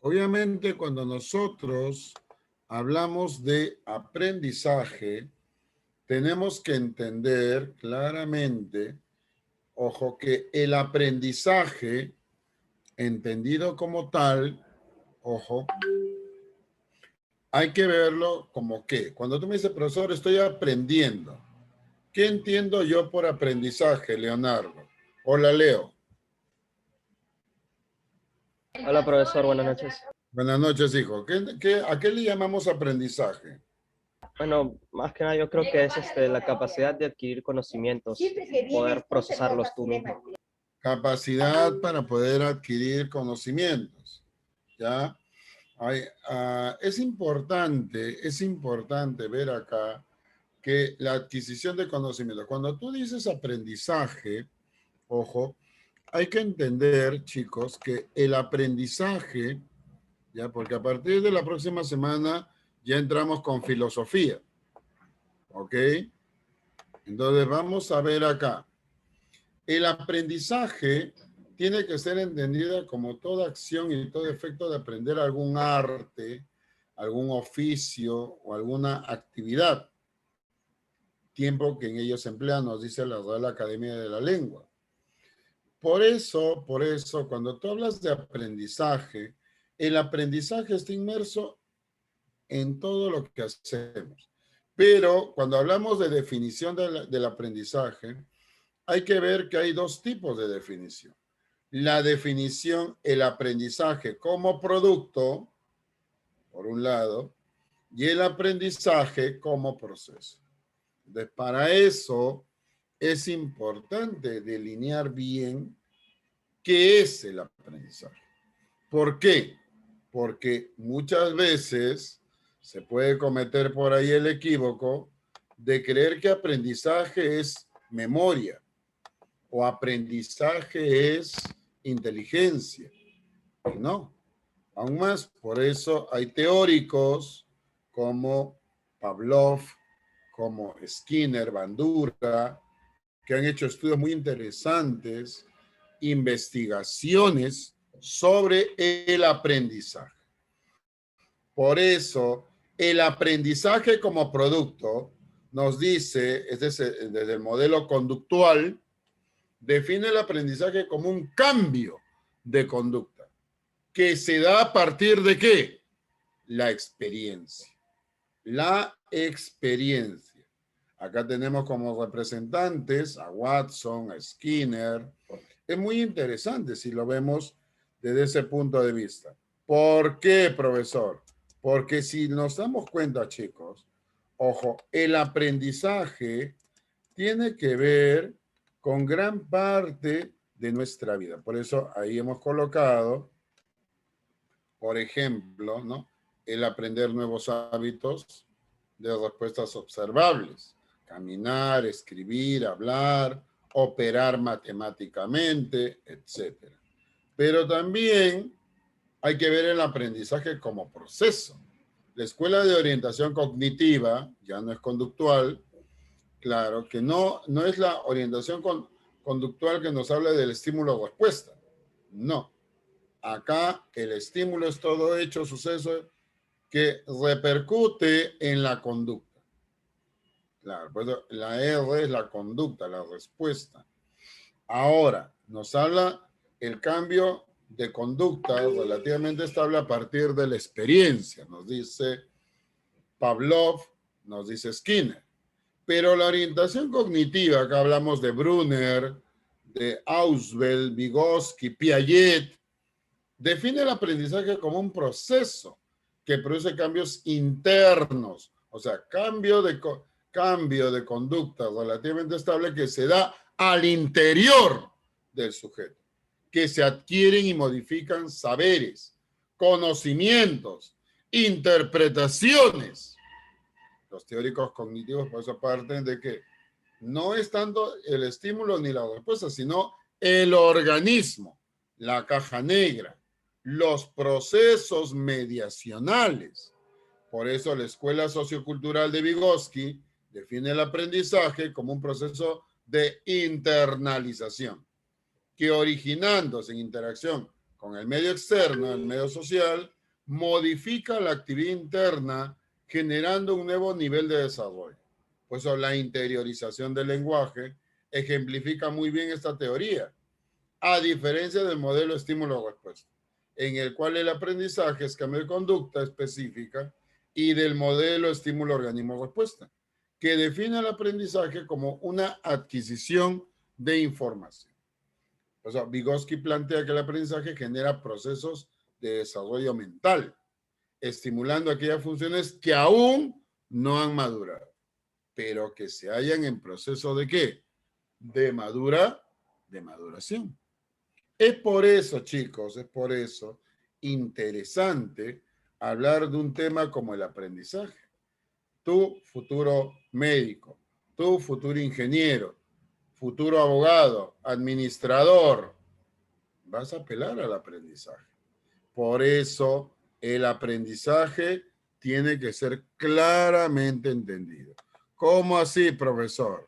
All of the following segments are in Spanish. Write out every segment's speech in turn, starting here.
Obviamente, cuando nosotros hablamos de aprendizaje, tenemos que entender claramente, ojo, que el aprendizaje, entendido como tal, ojo, hay que verlo como que, cuando tú me dices, profesor, estoy aprendiendo, ¿qué entiendo yo por aprendizaje, Leonardo? Hola, Leo. Hola, profesor, buenas noches. Buenas noches, hijo. ¿A qué le llamamos aprendizaje? Bueno, más que nada yo creo que es la capacidad de adquirir conocimientos, poder procesarlos tú mismo. Capacidad para poder adquirir conocimientos, ¿ya? Es importante ver acá que la adquisición de conocimientos, cuando tú dices aprendizaje, ojo, hay que entender, chicos, que el aprendizaje, ya, porque a partir de la próxima semana ya entramos con filosofía, ¿ok? Entonces vamos a ver acá. El aprendizaje tiene que ser entendida como toda acción y todo efecto de aprender algún arte, algún oficio o alguna actividad. Tiempo que en ellos se emplea, nos dice la Real Academia de la Lengua. Por eso, cuando tú hablas de aprendizaje, el aprendizaje está inmerso en todo lo que hacemos. Pero cuando hablamos de definición del aprendizaje, hay que ver que hay dos tipos de definición. La definición, el aprendizaje como producto, por un lado, y el aprendizaje como proceso. Entonces, para eso es importante delinear bien qué es el aprendizaje. ¿Por qué? Porque muchas veces se puede cometer por ahí el equívoco de creer que aprendizaje es memoria o aprendizaje es inteligencia. Y no, aún más, por eso hay teóricos como Pavlov, como Skinner, Bandura, que han hecho estudios muy interesantes, investigaciones sobre el aprendizaje. Por eso, el aprendizaje como producto nos dice, desde el modelo conductual, define el aprendizaje como un cambio de conducta que se da a partir de ¿qué? La experiencia. La experiencia. Acá tenemos como representantes a Watson, a Skinner. Es muy interesante si lo vemos desde ese punto de vista. ¿Por qué, profesor? Porque si nos damos cuenta, chicos, ojo, el aprendizaje tiene que ver con gran parte de nuestra vida. Por eso ahí hemos colocado, por ejemplo, ¿no? El aprender nuevos hábitos de respuestas observables. Caminar, escribir, hablar, operar matemáticamente, etc. Pero también hay que ver el aprendizaje como proceso. La escuela de orientación cognitiva, ya no es conductual, claro, que no es la orientación conductual que nos habla del estímulo-respuesta. No. Acá el estímulo es todo hecho, suceso que repercute en la conducta. Claro, pues la R es la conducta, la respuesta. Ahora, nos habla el cambio de conducta relativamente estable a partir de la experiencia, nos dice Pavlov, nos dice Skinner. Pero la orientación cognitiva, acá hablamos de Brunner, de Ausubel, Vygotsky, Piaget, define el aprendizaje como un proceso que produce cambios internos, o sea, cambio de conducta relativamente estable que se da al interior del sujeto, que se adquieren y modifican saberes, conocimientos, interpretaciones. Los teóricos cognitivos por eso parten de que no es tanto el estímulo ni la respuesta, sino el organismo, la caja negra, los procesos mediacionales. Por eso la Escuela Sociocultural de Vygotsky define el aprendizaje como un proceso de internalización, que originándose en interacción con el medio externo, el medio social, modifica la actividad interna generando un nuevo nivel de desarrollo. Por eso la interiorización del lenguaje ejemplifica muy bien esta teoría, a diferencia del modelo estímulo-respuesta, en el cual el aprendizaje es cambio de conducta específica, y del modelo estímulo-organismo-respuesta, que define el aprendizaje como una adquisición de información. O sea, Vygotsky plantea que el aprendizaje genera procesos de desarrollo mental, estimulando aquellas funciones que aún no han madurado, pero que se hallan en proceso de ¿qué? De maduración. Es por eso, chicos, es por eso interesante hablar de un tema como el aprendizaje. Tu futuro médico, tu futuro ingeniero, futuro abogado, administrador, vas a apelar al aprendizaje. Por eso el aprendizaje tiene que ser claramente entendido. ¿Cómo así, profesor?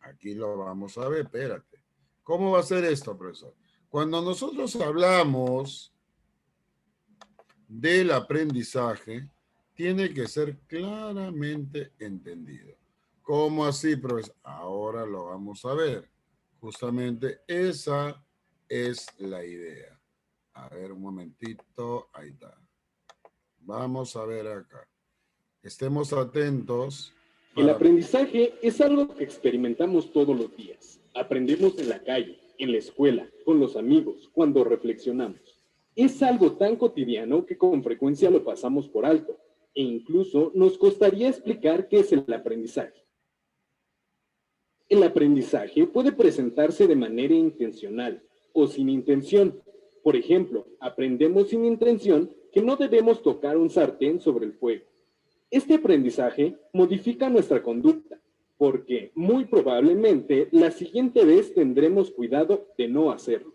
Aquí lo vamos a ver, espérate. ¿Cómo va a ser esto, profesor? Cuando nosotros hablamos del aprendizaje, tiene que ser claramente entendido. ¿Cómo así, profesor? Ahora lo vamos a ver. Justamente esa es la idea. A ver, un momentito. Ahí está. Vamos a ver acá. Estemos atentos. El aprendizaje es algo que experimentamos todos los días. Aprendemos en la calle, en la escuela, con los amigos, cuando reflexionamos. Es algo tan cotidiano que con frecuencia lo pasamos por alto, e incluso nos costaría explicar qué es el aprendizaje. El aprendizaje puede presentarse de manera intencional o sin intención. Por ejemplo, aprendemos sin intención que no debemos tocar un sartén sobre el fuego. Este aprendizaje modifica nuestra conducta, porque muy probablemente la siguiente vez tendremos cuidado de no hacerlo.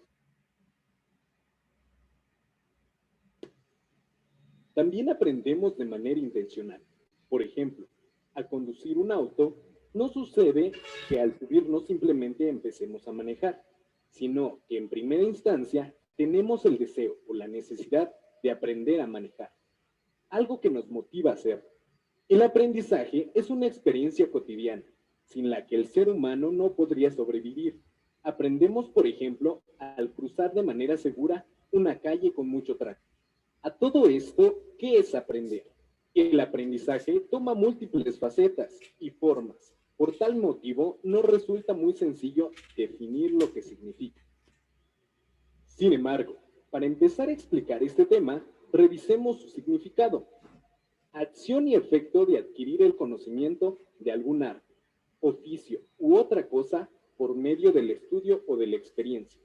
También aprendemos de manera intencional. Por ejemplo, al conducir un auto, no sucede que al subirnos simplemente empecemos a manejar, sino que en primera instancia tenemos el deseo o la necesidad de aprender a manejar, algo que nos motiva a hacerlo. El aprendizaje es una experiencia cotidiana, sin la que el ser humano no podría sobrevivir. Aprendemos, por ejemplo, al cruzar de manera segura una calle con mucho tráfico. A todo esto, ¿qué es aprender? El aprendizaje toma múltiples facetas y formas. Por tal motivo, no resulta muy sencillo definir lo que significa. Sin embargo, para empezar a explicar este tema, revisemos su significado. Acción y efecto de adquirir el conocimiento de algún arte, oficio u otra cosa por medio del estudio o de la experiencia.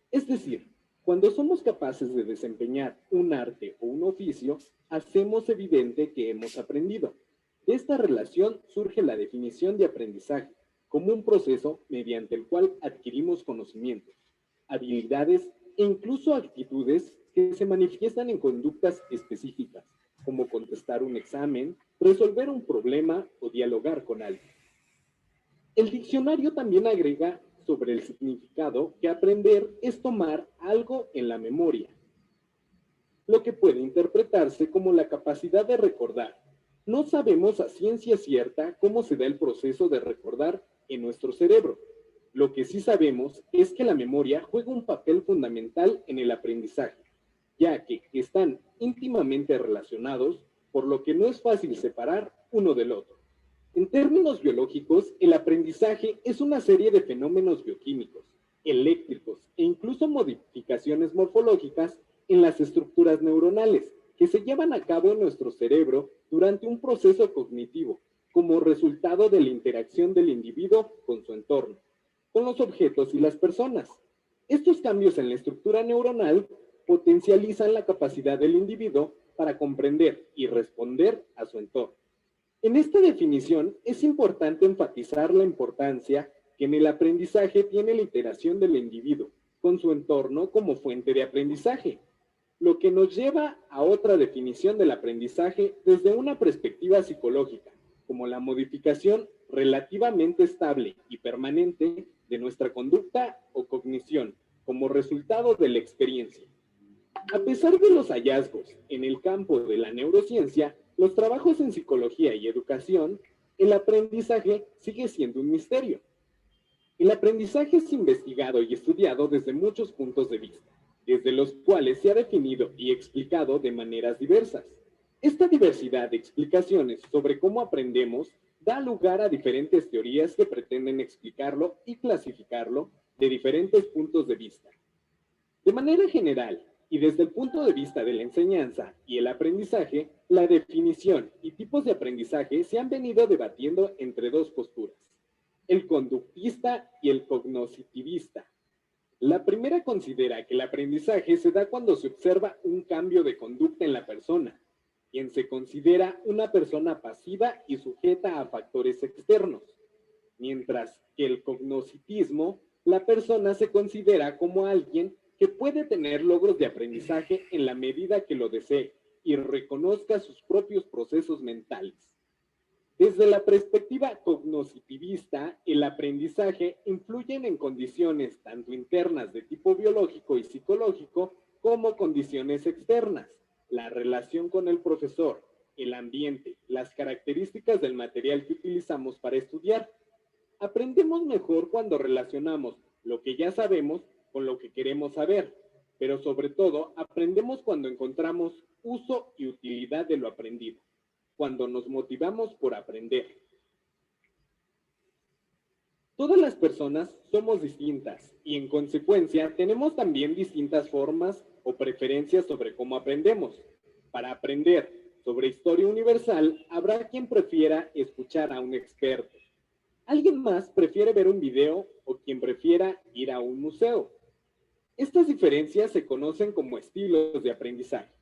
Es decir, cuando somos capaces de desempeñar un arte o un oficio, hacemos evidente que hemos aprendido. De esta relación surge la definición de aprendizaje como un proceso mediante el cual adquirimos conocimientos, habilidades e incluso actitudes que se manifiestan en conductas específicas, como contestar un examen, resolver un problema o dialogar con alguien. El diccionario también agrega sobre el significado que aprender es tomar algo en la memoria, lo que puede interpretarse como la capacidad de recordar. No sabemos a ciencia cierta cómo se da el proceso de recordar en nuestro cerebro. Lo que sí sabemos es que la memoria juega un papel fundamental en el aprendizaje, ya que están íntimamente relacionados, por lo que no es fácil separar uno del otro. En términos biológicos, el aprendizaje es una serie de fenómenos bioquímicos, eléctricos e incluso modificaciones morfológicas en las estructuras neuronales que se llevan a cabo en nuestro cerebro durante un proceso cognitivo, como resultado de la interacción del individuo con su entorno, con los objetos y las personas. Estos cambios en la estructura neuronal potencializan la capacidad del individuo para comprender y responder a su entorno. En esta definición es importante enfatizar la importancia que en el aprendizaje tiene la interacción del individuo con su entorno como fuente de aprendizaje, lo que nos lleva a otra definición del aprendizaje desde una perspectiva psicológica, como la modificación relativamente estable y permanente de nuestra conducta o cognición como resultado de la experiencia. A pesar de los hallazgos en el campo de la neurociencia, los trabajos en psicología y educación, el aprendizaje sigue siendo un misterio. El aprendizaje es investigado y estudiado desde muchos puntos de vista, desde los cuales se ha definido y explicado de maneras diversas. Esta diversidad de explicaciones sobre cómo aprendemos da lugar a diferentes teorías que pretenden explicarlo y clasificarlo de diferentes puntos de vista. De manera general, y desde el punto de vista de la enseñanza y el aprendizaje, la definición y tipos de aprendizaje se han venido debatiendo entre dos posturas: el conductista y el cognoscitivista. La primera considera que el aprendizaje se da cuando se observa un cambio de conducta en la persona, quien se considera una persona pasiva y sujeta a factores externos, mientras que el cognoscitismo, la persona se considera como alguien que puede tener logros de aprendizaje en la medida que lo desee y reconozca sus propios procesos mentales. Desde la perspectiva cognoscitivista, el aprendizaje influye en condiciones tanto internas de tipo biológico y psicológico como condiciones externas, la relación con el profesor, el ambiente, las características del material que utilizamos para estudiar. Aprendemos mejor cuando relacionamos lo que ya sabemos con lo que queremos saber, pero sobre todo aprendemos cuando encontramos uso y utilidad de lo aprendido, cuando nos motivamos por aprender. Todas las personas somos distintas y en consecuencia tenemos también distintas formas o preferencias sobre cómo aprendemos. Para aprender sobre historia universal, habrá quien prefiera escuchar a un experto. Alguien más prefiere ver un video o quien prefiera ir a un museo. Estas diferencias se conocen como estilos de aprendizaje.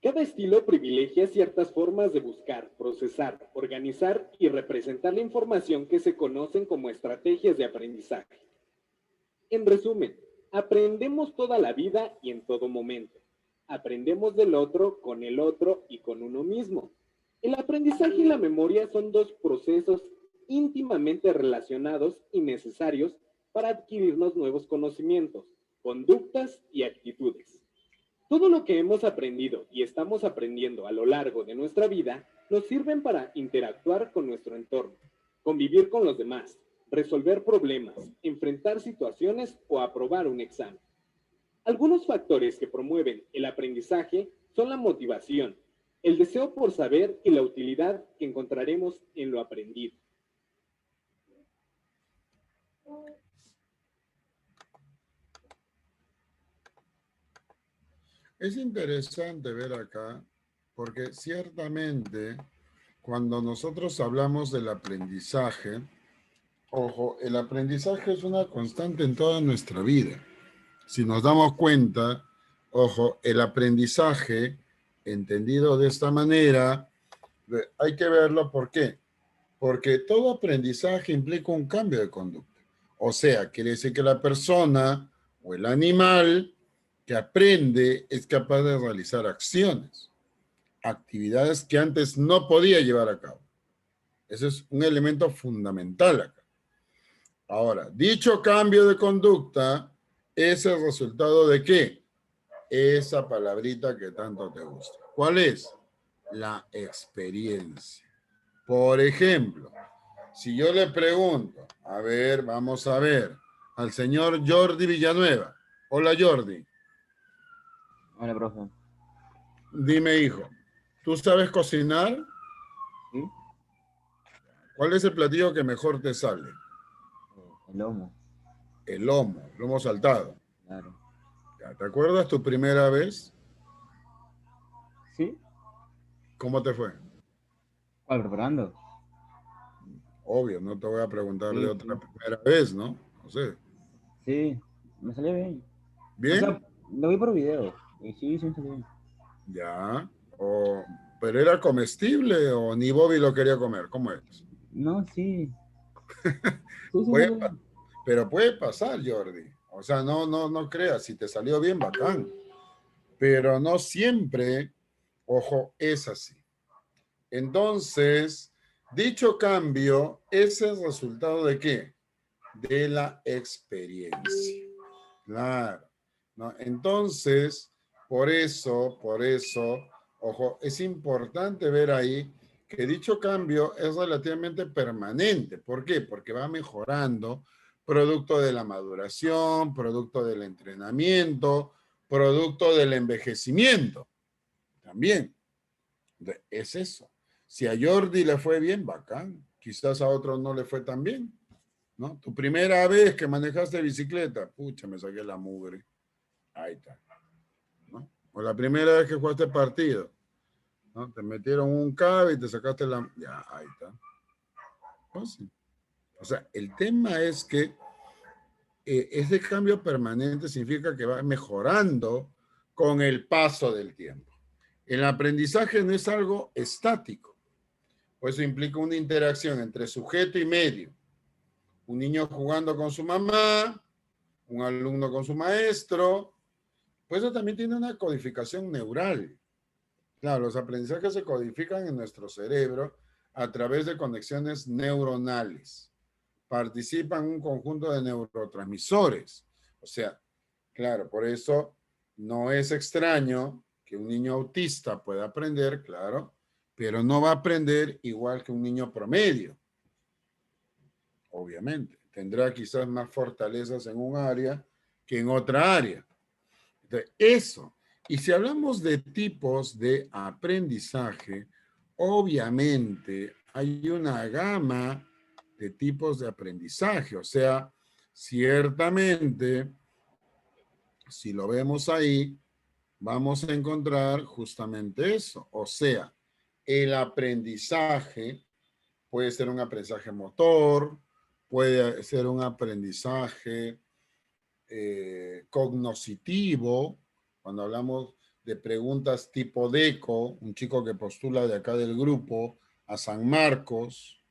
Cada estilo privilegia ciertas formas de buscar, procesar, organizar y representar la información que se conocen como estrategias de aprendizaje. En resumen, aprendemos toda la vida y en todo momento. Aprendemos del otro, con el otro y con uno mismo. El aprendizaje y la memoria son dos procesos íntimamente relacionados y necesarios para adquirirnos nuevos conocimientos, conductas y actitudes. Todo lo que hemos aprendido y estamos aprendiendo a lo largo de nuestra vida nos sirven para interactuar con nuestro entorno, convivir con los demás, resolver problemas, enfrentar situaciones o aprobar un examen. Algunos factores que promueven el aprendizaje son la motivación, el deseo por saber y la utilidad que encontraremos en lo aprendido. Es interesante ver acá, porque ciertamente cuando nosotros hablamos del aprendizaje, ojo, el aprendizaje es una constante en toda nuestra vida. Si nos damos cuenta, ojo, el aprendizaje, entendido de esta manera, hay que verlo. ¿Por qué? Porque todo aprendizaje implica un cambio de conducta. O sea, quiere decir que la persona o el animal que aprende es capaz de realizar acciones, actividades que antes no podía llevar a cabo. Ese es un elemento fundamental acá. Ahora, dicho cambio de conducta es el resultado de ¿qué? Esa palabrita que tanto te gusta. ¿Cuál es? La experiencia. Por ejemplo, si yo le pregunto, a ver, vamos a ver, al señor Jordi Villanueva. Hola, Jordi. Hola, profe. Dime, hijo, ¿tú sabes cocinar? ¿Sí? ¿Cuál es el platillo que mejor te sale? El lomo, El lomo saltado. claro. ¿Ya te acuerdas tu primera vez? ¿Sí? ¿Cómo te fue? ¿Cuál, preparando? Obvio, no te voy a preguntar de Sí, otra sí. primera vez, ¿no? No sé. Sí, me salió bien. O ¿Bien? sea, lo vi por video. Y sí, sí me salió bien. Ya. ¿Pero era comestible o ni Bobby lo quería comer? ¿Cómo es? No, sí. Sí, sí me Puede salió pa- bien. pero puede pasar, Jordi. O sea, no creas. Si te salió bien, bacán. Pero no siempre, ojo, es así. Entonces, dicho cambio es el resultado ¿de qué? De la experiencia. Claro. ¿no? Entonces, por eso, ojo, es importante ver ahí que dicho cambio es relativamente permanente. ¿Por qué? Porque va mejorando, producto de la maduración, producto del entrenamiento, producto del envejecimiento. También. Es eso. Si a Jordi le fue bien, bacán. Quizás a otros no le fue tan bien, ¿no? Tu primera vez que manejaste bicicleta, pucha, me saqué la mugre. Ahí está, ¿no? O la primera vez que jugaste partido, ¿no? Te metieron un cable y te sacaste la... Ya, ahí está. Fácil. O sea, el tema es que ese cambio permanente significa que va mejorando con el paso del tiempo. El aprendizaje no es algo estático. Por eso implica una interacción entre sujeto y medio. Un niño jugando con su mamá, un alumno con su maestro. Pues eso también tiene una codificación neural. Claro, los aprendizajes se codifican en nuestro cerebro a través de conexiones neuronales. Participan un conjunto de neurotransmisores. O sea, claro, por eso no es extraño que un niño autista pueda aprender, claro, pero no va a aprender igual que un niño promedio. Obviamente. Tendrá quizás más fortalezas en un área que en otra área. Entonces, eso. Y si hablamos de tipos de aprendizaje, obviamente hay una gama de tipos de aprendizaje. O sea, ciertamente, si lo vemos ahí, vamos a encontrar justamente eso. O sea, el aprendizaje puede ser un aprendizaje motor, puede ser un aprendizaje cognoscitivo, cuando hablamos de preguntas tipo DECO, un chico que postula de acá del grupo a San Marcos,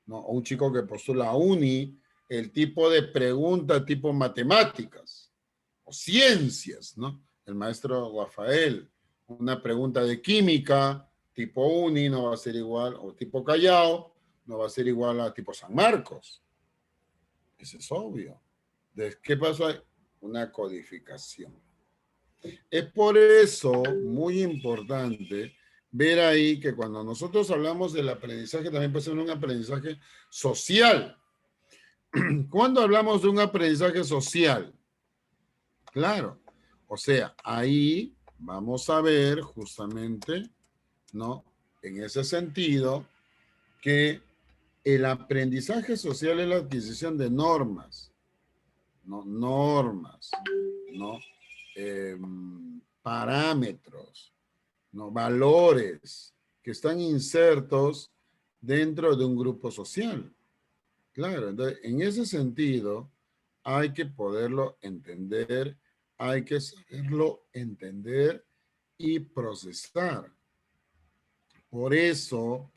¿no? O un chico que postula a UNI, el tipo de pregunta tipo matemáticas o ciencias, ¿no? El maestro Rafael, una pregunta de química tipo UNI no va a ser igual, o tipo Callao, no va a ser igual a tipo San Marcos. Eso es obvio. ¿Qué pasó ahí? Una codificación. Es por eso muy importante ver ahí que cuando nosotros hablamos del aprendizaje, también puede ser un aprendizaje social. ¿Cuándo hablamos de un aprendizaje social? Claro. O sea, ahí vamos a ver justamente, ¿no? En ese sentido, que el aprendizaje social es la adquisición de normas, ¿no? Normas, ¿no? Parámetros, ¿no? Valores que están insertos dentro de un grupo social. Claro, entonces, en ese sentido, hay que poderlo entender, hay que saberlo entender y procesar. Por eso,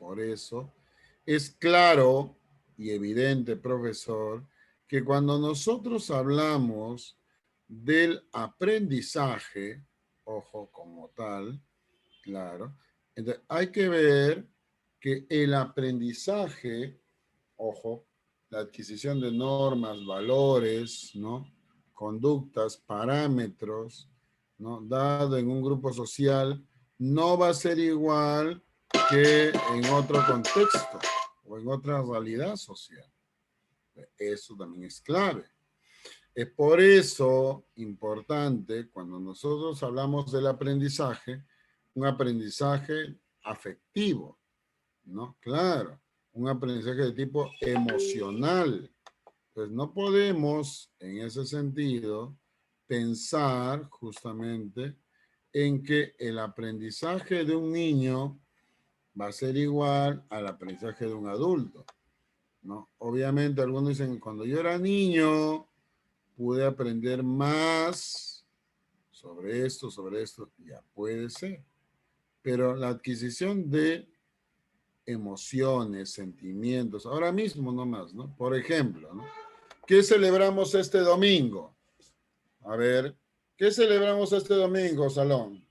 es claro y evidente, profesor, que cuando nosotros hablamos del aprendizaje, ojo, como tal, claro, entonces hay que ver que el aprendizaje, ojo, la adquisición de normas, valores, ¿no? Conductas, parámetros, ¿no? Dado en un grupo social, no va a ser igual que en otro contexto o en otra realidad social. Eso también es clave. Es por eso importante cuando nosotros hablamos del aprendizaje, un aprendizaje afectivo, ¿no? Claro, un aprendizaje de tipo emocional. Pues no podemos, en ese sentido, pensar justamente en que el aprendizaje de un niño va a ser igual al aprendizaje de un adulto, ¿no? Obviamente algunos dicen, cuando yo era niño, pude aprender más sobre esto, ya puede ser. Pero la adquisición de emociones, sentimientos, ahora mismo nomás, ¿no? Por ejemplo, ¿no? ¿Qué celebramos este domingo? A ver, ¿qué celebramos este domingo, Salón?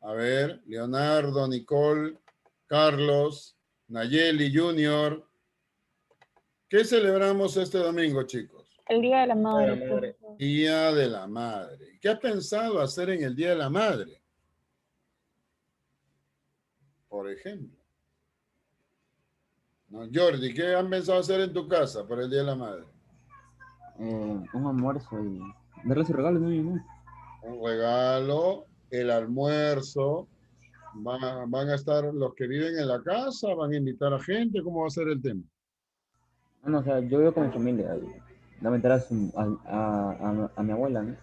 A ver, Leonardo, Nicole, Carlos, Nayeli Junior. ¿Qué celebramos este domingo, chicos? El Día de la Madre. Día de la Madre. ¿Qué has pensado hacer en el Día de la Madre? Por ejemplo. ¿No? Jordi, ¿qué han pensado hacer en tu casa para el Día de la Madre? Un almuerzo y darle su regalo, ¿no? Un regalo, el almuerzo. ¿Van a estar los que viven en la casa? ¿Van a invitar a gente? ¿Cómo va a ser el tema? Ah, no, o sea, yo vivo con mi familia. No me enteras a mi abuela, ¿no?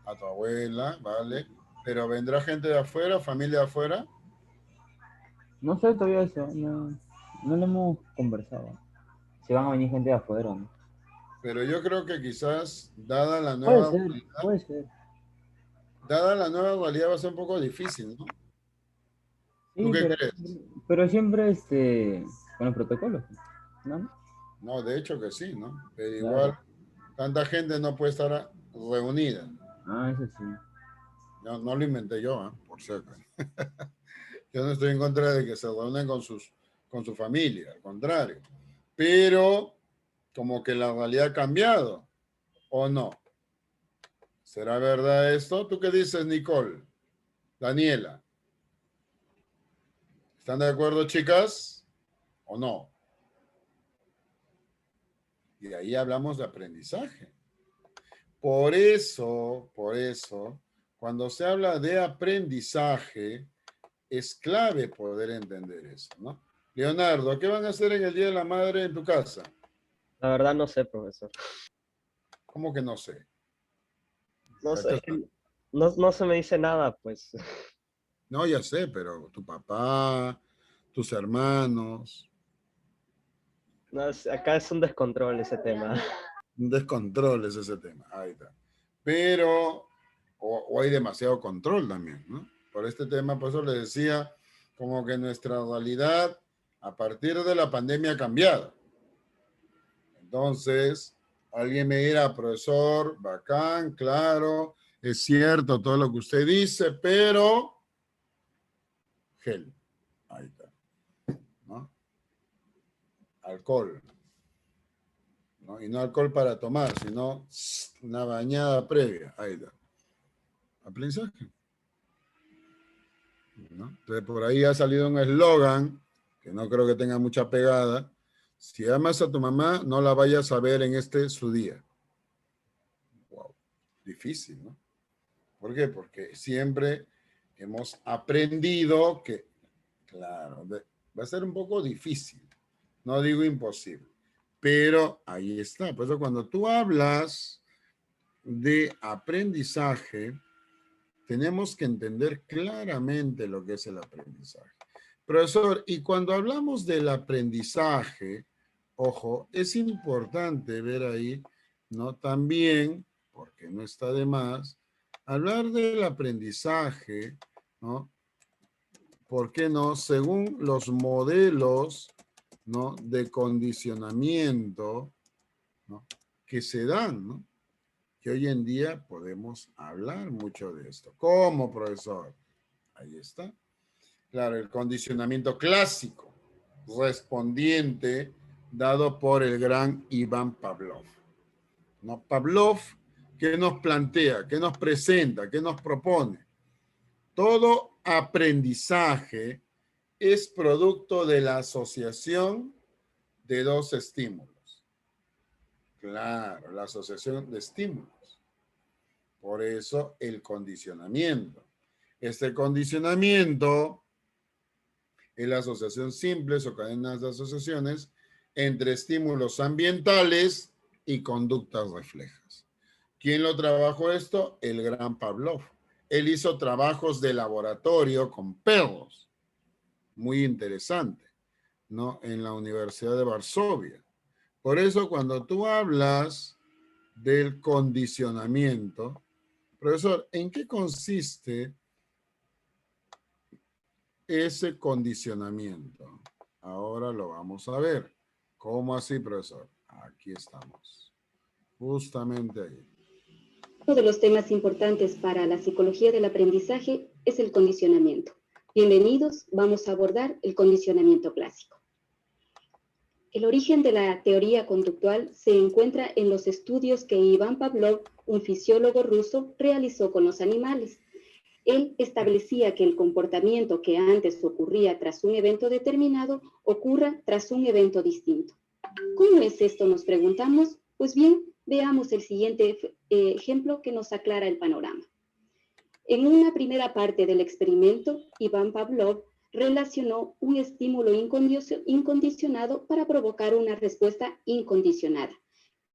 A tu abuela, ¿vale? Pero vendrá gente de afuera, familia de afuera. No sé todavía eso, no lo hemos conversado. Si van a venir gente de afuera, ¿no? Pero yo creo que quizás, Puede ser. dada la nueva realidad va a ser un poco difícil, ¿no? ¿Tú Sí, qué crees? pero siempre con los protocolos, ¿no? No, de hecho que sí, ¿no? Pero igual, Claro. tanta gente no puede estar reunida. Ah, eso sí. No lo inventé yo, ¿eh? Por cierto. Yo no estoy en contra de que se reúnen con su familia, al contrario. Pero como que la realidad ha cambiado, ¿o no? ¿Será verdad esto? ¿Tú qué dices, Nicole? Daniela. ¿Están de acuerdo, chicas? ¿O no? Y ahí hablamos de aprendizaje. Por eso, cuando se habla de aprendizaje, es clave poder entender eso, ¿no? Leonardo, ¿qué van a hacer en el Día de la Madre en tu casa? La verdad no sé, profesor. ¿Cómo que no sé? No sé, Acá es que está. no se me dice nada, pues. No, ya sé, pero tu papá, tus hermanos, No, acá es un descontrol ese tema. un descontrol es ese tema. Ahí está. Pero, o hay demasiado control también, ¿no? Por este tema, por eso les decía, como que nuestra realidad a partir de la pandemia ha cambiado. Entonces, alguien me dirá, profesor, bacán, claro, es cierto todo lo que usted dice, pero gel, ahí está, ¿no? Alcohol, ¿no? Y no alcohol para tomar, sino una bañada previa, ahí está. Aprendizaje, ¿no? Entonces, por ahí ha salido un eslogan que no creo que tenga mucha pegada. Si amas a tu mamá, no la vayas a ver en su día. Wow, difícil, ¿no? ¿Por qué? Porque siempre hemos aprendido que, claro, va a ser un poco difícil, no digo imposible, pero ahí está. Por eso cuando tú hablas de aprendizaje, tenemos que entender claramente lo que es el aprendizaje. Profesor, y cuando hablamos del aprendizaje, ojo, es importante ver ahí, ¿no? También, porque no está de más, hablar del aprendizaje, ¿no? ¿Por qué no? Según los modelos, ¿no? De condicionamiento, ¿no? Que se dan, ¿no? Que hoy en día podemos hablar mucho de esto. ¿Cómo, profesor? Ahí está. Claro, el condicionamiento clásico, respondiente, dado por el gran Iván Pavlov. ¿No? Pavlov, ¿qué nos plantea? ¿Qué nos presenta? ¿Qué nos propone? Todo aprendizaje es producto de la asociación de dos estímulos. Claro, la asociación de estímulos. Por eso el condicionamiento. Este condicionamiento es la asociación simples o cadenas de asociaciones entre estímulos ambientales y conductas reflejas. ¿Quién lo trabajó esto? El gran Pavlov. Él hizo trabajos de laboratorio con perros, muy interesante, ¿no? En la Universidad de Varsovia. Por eso cuando tú hablas del condicionamiento, profesor, ¿en qué consiste ese condicionamiento? Ahora lo vamos a ver. ¿Cómo así, profesor? Aquí estamos. Justamente ahí. Uno de los temas importantes para la psicología del aprendizaje es el condicionamiento. Bienvenidos, vamos a abordar el condicionamiento clásico. El origen de la teoría conductual se encuentra en los estudios que Iván Pavlov, un fisiólogo ruso, realizó con los animales. Él establecía que el comportamiento que antes ocurría tras un evento determinado ocurra tras un evento distinto. ¿Cómo es esto? Nos preguntamos. Pues bien, veamos el siguiente ejemplo que nos aclara el panorama. En una primera parte del experimento, Iván Pavlov relacionó un estímulo incondicionado para provocar una respuesta incondicionada.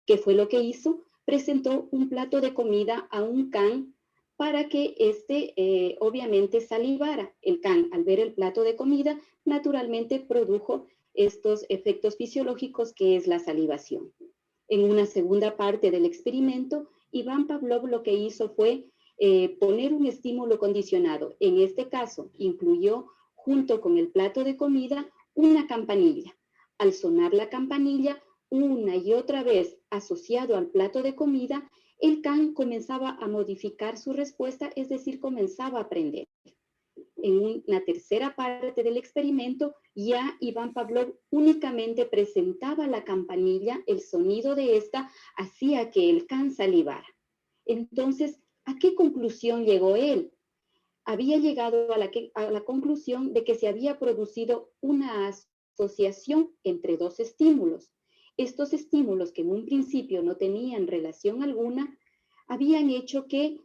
¿Qué fue lo que hizo? Presentó un plato de comida a un can para que éste obviamente salivara. El can, al ver el plato de comida, naturalmente produjo estos efectos fisiológicos que es la salivación. En una segunda parte del experimento, Iván Pavlov lo que hizo fue poner un estímulo condicionado. En este caso, incluyó junto con el plato de comida una campanilla. Al sonar la campanilla una y otra vez asociado al plato de comida, el can comenzaba a modificar su respuesta, es decir, comenzaba a aprender. En una tercera parte del experimento, ya Iván Pavlov únicamente presentaba la campanilla, el sonido de esta hacía que el can salivara. Entonces, ¿a qué conclusión llegó él? Había llegado a la conclusión de que se había producido una asociación entre dos estímulos. Estos estímulos, que en un principio no tenían relación alguna, habían hecho que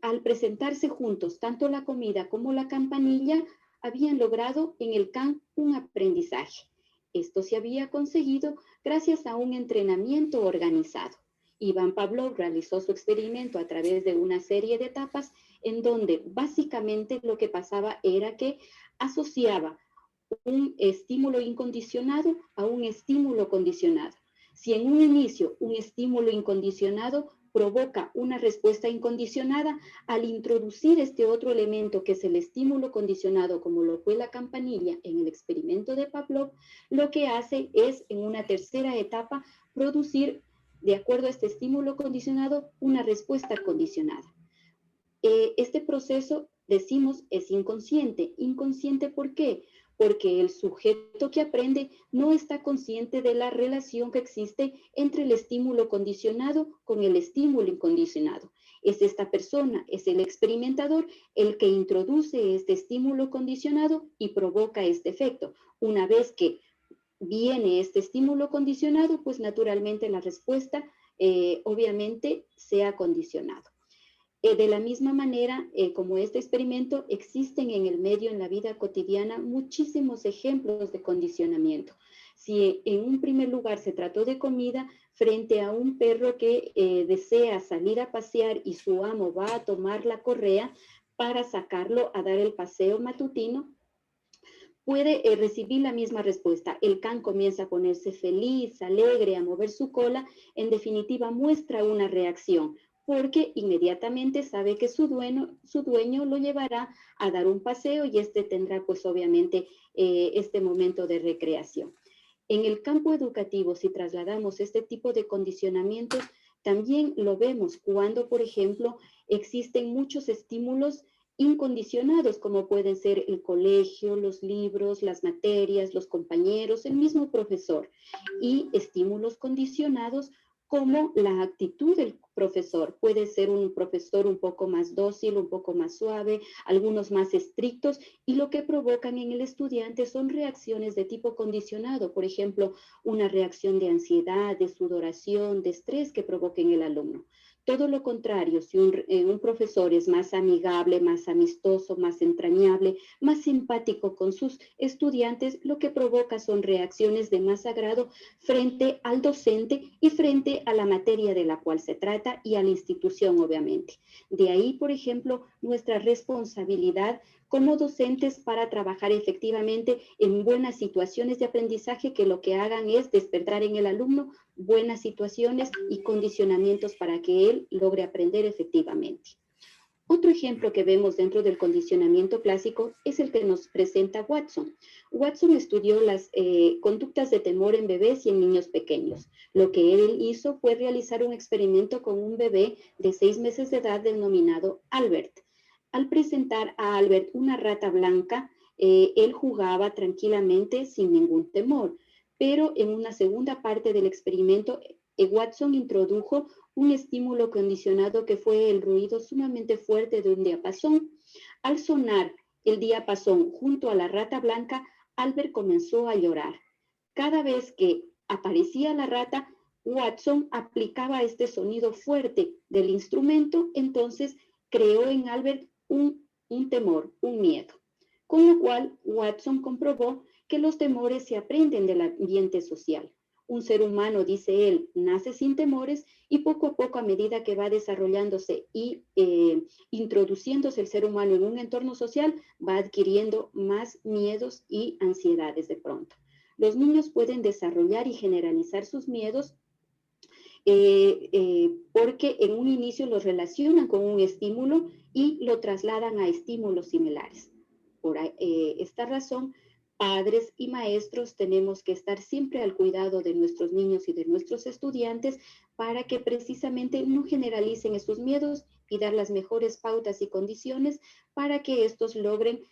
al presentarse juntos, tanto la comida como la campanilla, habían logrado en el can un aprendizaje. Esto se había conseguido gracias a un entrenamiento organizado. Iván Pavlov realizó su experimento a través de una serie de etapas en donde básicamente lo que pasaba era que asociaba un estímulo incondicionado a un estímulo condicionado. Si en un inicio un estímulo incondicionado provoca una respuesta incondicionada, al introducir este otro elemento que es el estímulo condicionado, como lo fue la campanilla en el experimento de Pavlov, lo que hace es en una tercera etapa producir, de acuerdo a este estímulo condicionado, una respuesta condicionada. Este proceso, decimos, es inconsciente. ¿Inconsciente por qué? Porque el sujeto que aprende no está consciente de la relación que existe entre el estímulo condicionado con el estímulo incondicionado. Es esta persona, es el experimentador, el que introduce este estímulo condicionado y provoca este efecto. Una vez que viene este estímulo condicionado, pues naturalmente la respuesta obviamente sea condicionado. De la misma manera, como este experimento, existen en el medio, en la vida cotidiana, muchísimos ejemplos de condicionamiento. Si en un primer lugar se trató de comida, frente a un perro que desea salir a pasear y su amo va a tomar la correa para sacarlo a dar el paseo matutino, puede recibir la misma respuesta. El can comienza a ponerse feliz, alegre, a mover su cola, en definitiva muestra una reacción, porque inmediatamente sabe que su dueño lo llevará a dar un paseo y este tendrá pues obviamente este momento de recreación. En el campo educativo, si trasladamos este tipo de condicionamientos, también lo vemos cuando, por ejemplo, existen muchos estímulos incondicionados, como pueden ser el colegio, los libros, las materias, los compañeros, el mismo profesor, y estímulos condicionados como la actitud del profesor. Puede ser un profesor un poco más dócil, un poco más suave, algunos más estrictos, y lo que provocan en el estudiante son reacciones de tipo condicionado, por ejemplo, una reacción de ansiedad, de sudoración, de estrés que provoque en el alumno. Todo lo contrario, si un profesor es más amigable, más amistoso, más entrañable, más simpático con sus estudiantes, lo que provoca son reacciones de más agrado frente al docente y frente a la materia de la cual se trata y a la institución, obviamente. De ahí, por ejemplo, nuestra responsabilidad como docentes para trabajar efectivamente en buenas situaciones de aprendizaje que lo que hagan es despertar en el alumno buenas situaciones y condicionamientos para que él logre aprender efectivamente. Otro ejemplo que vemos dentro del condicionamiento clásico es el que nos presenta Watson. Watson estudió las conductas de temor en bebés y en niños pequeños. Lo que él hizo fue realizar un experimento con un bebé de 6 meses de edad denominado Albert. Al presentar a Albert una rata blanca, él jugaba tranquilamente sin ningún temor. pero en una segunda parte del experimento, Watson introdujo un estímulo condicionado que fue el ruido sumamente fuerte de un diapasón. Al sonar el diapasón junto a la rata blanca, Albert comenzó a llorar. Cada vez que aparecía la rata, Watson aplicaba este sonido fuerte del instrumento, entonces creó en Albert un temor, un miedo. Con lo cual, Watson comprobó que los temores se aprenden del ambiente social. Un ser humano, dice él, nace sin temores y poco a poco, a medida que va desarrollándose y introduciéndose el ser humano en un entorno social, va adquiriendo más miedos y ansiedades de pronto. Los niños pueden desarrollar y generalizar sus miedos porque en un inicio los relacionan con un estímulo y lo trasladan a estímulos similares. Por esta razón, padres y maestros tenemos que estar siempre al cuidado de nuestros niños y de nuestros estudiantes para que precisamente no generalicen esos miedos y dar las mejores pautas y condiciones para que estos logren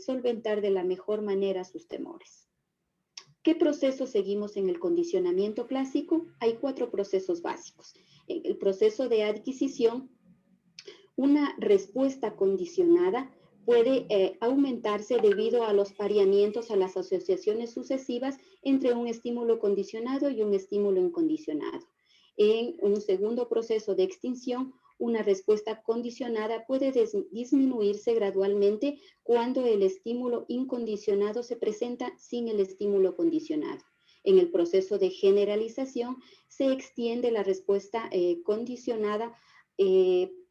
solventar de la mejor manera sus temores. ¿Qué proceso seguimos en el condicionamiento clásico? Hay 4 procesos básicos. En el proceso de adquisición, una respuesta condicionada puede aumentarse debido a los pareamientos, a las asociaciones sucesivas entre un estímulo condicionado y un estímulo incondicionado. En un segundo proceso de extinción, una respuesta condicionada puede disminuirse gradualmente cuando el estímulo incondicionado se presenta sin el estímulo condicionado. En el proceso de generalización, se extiende la respuesta condicionada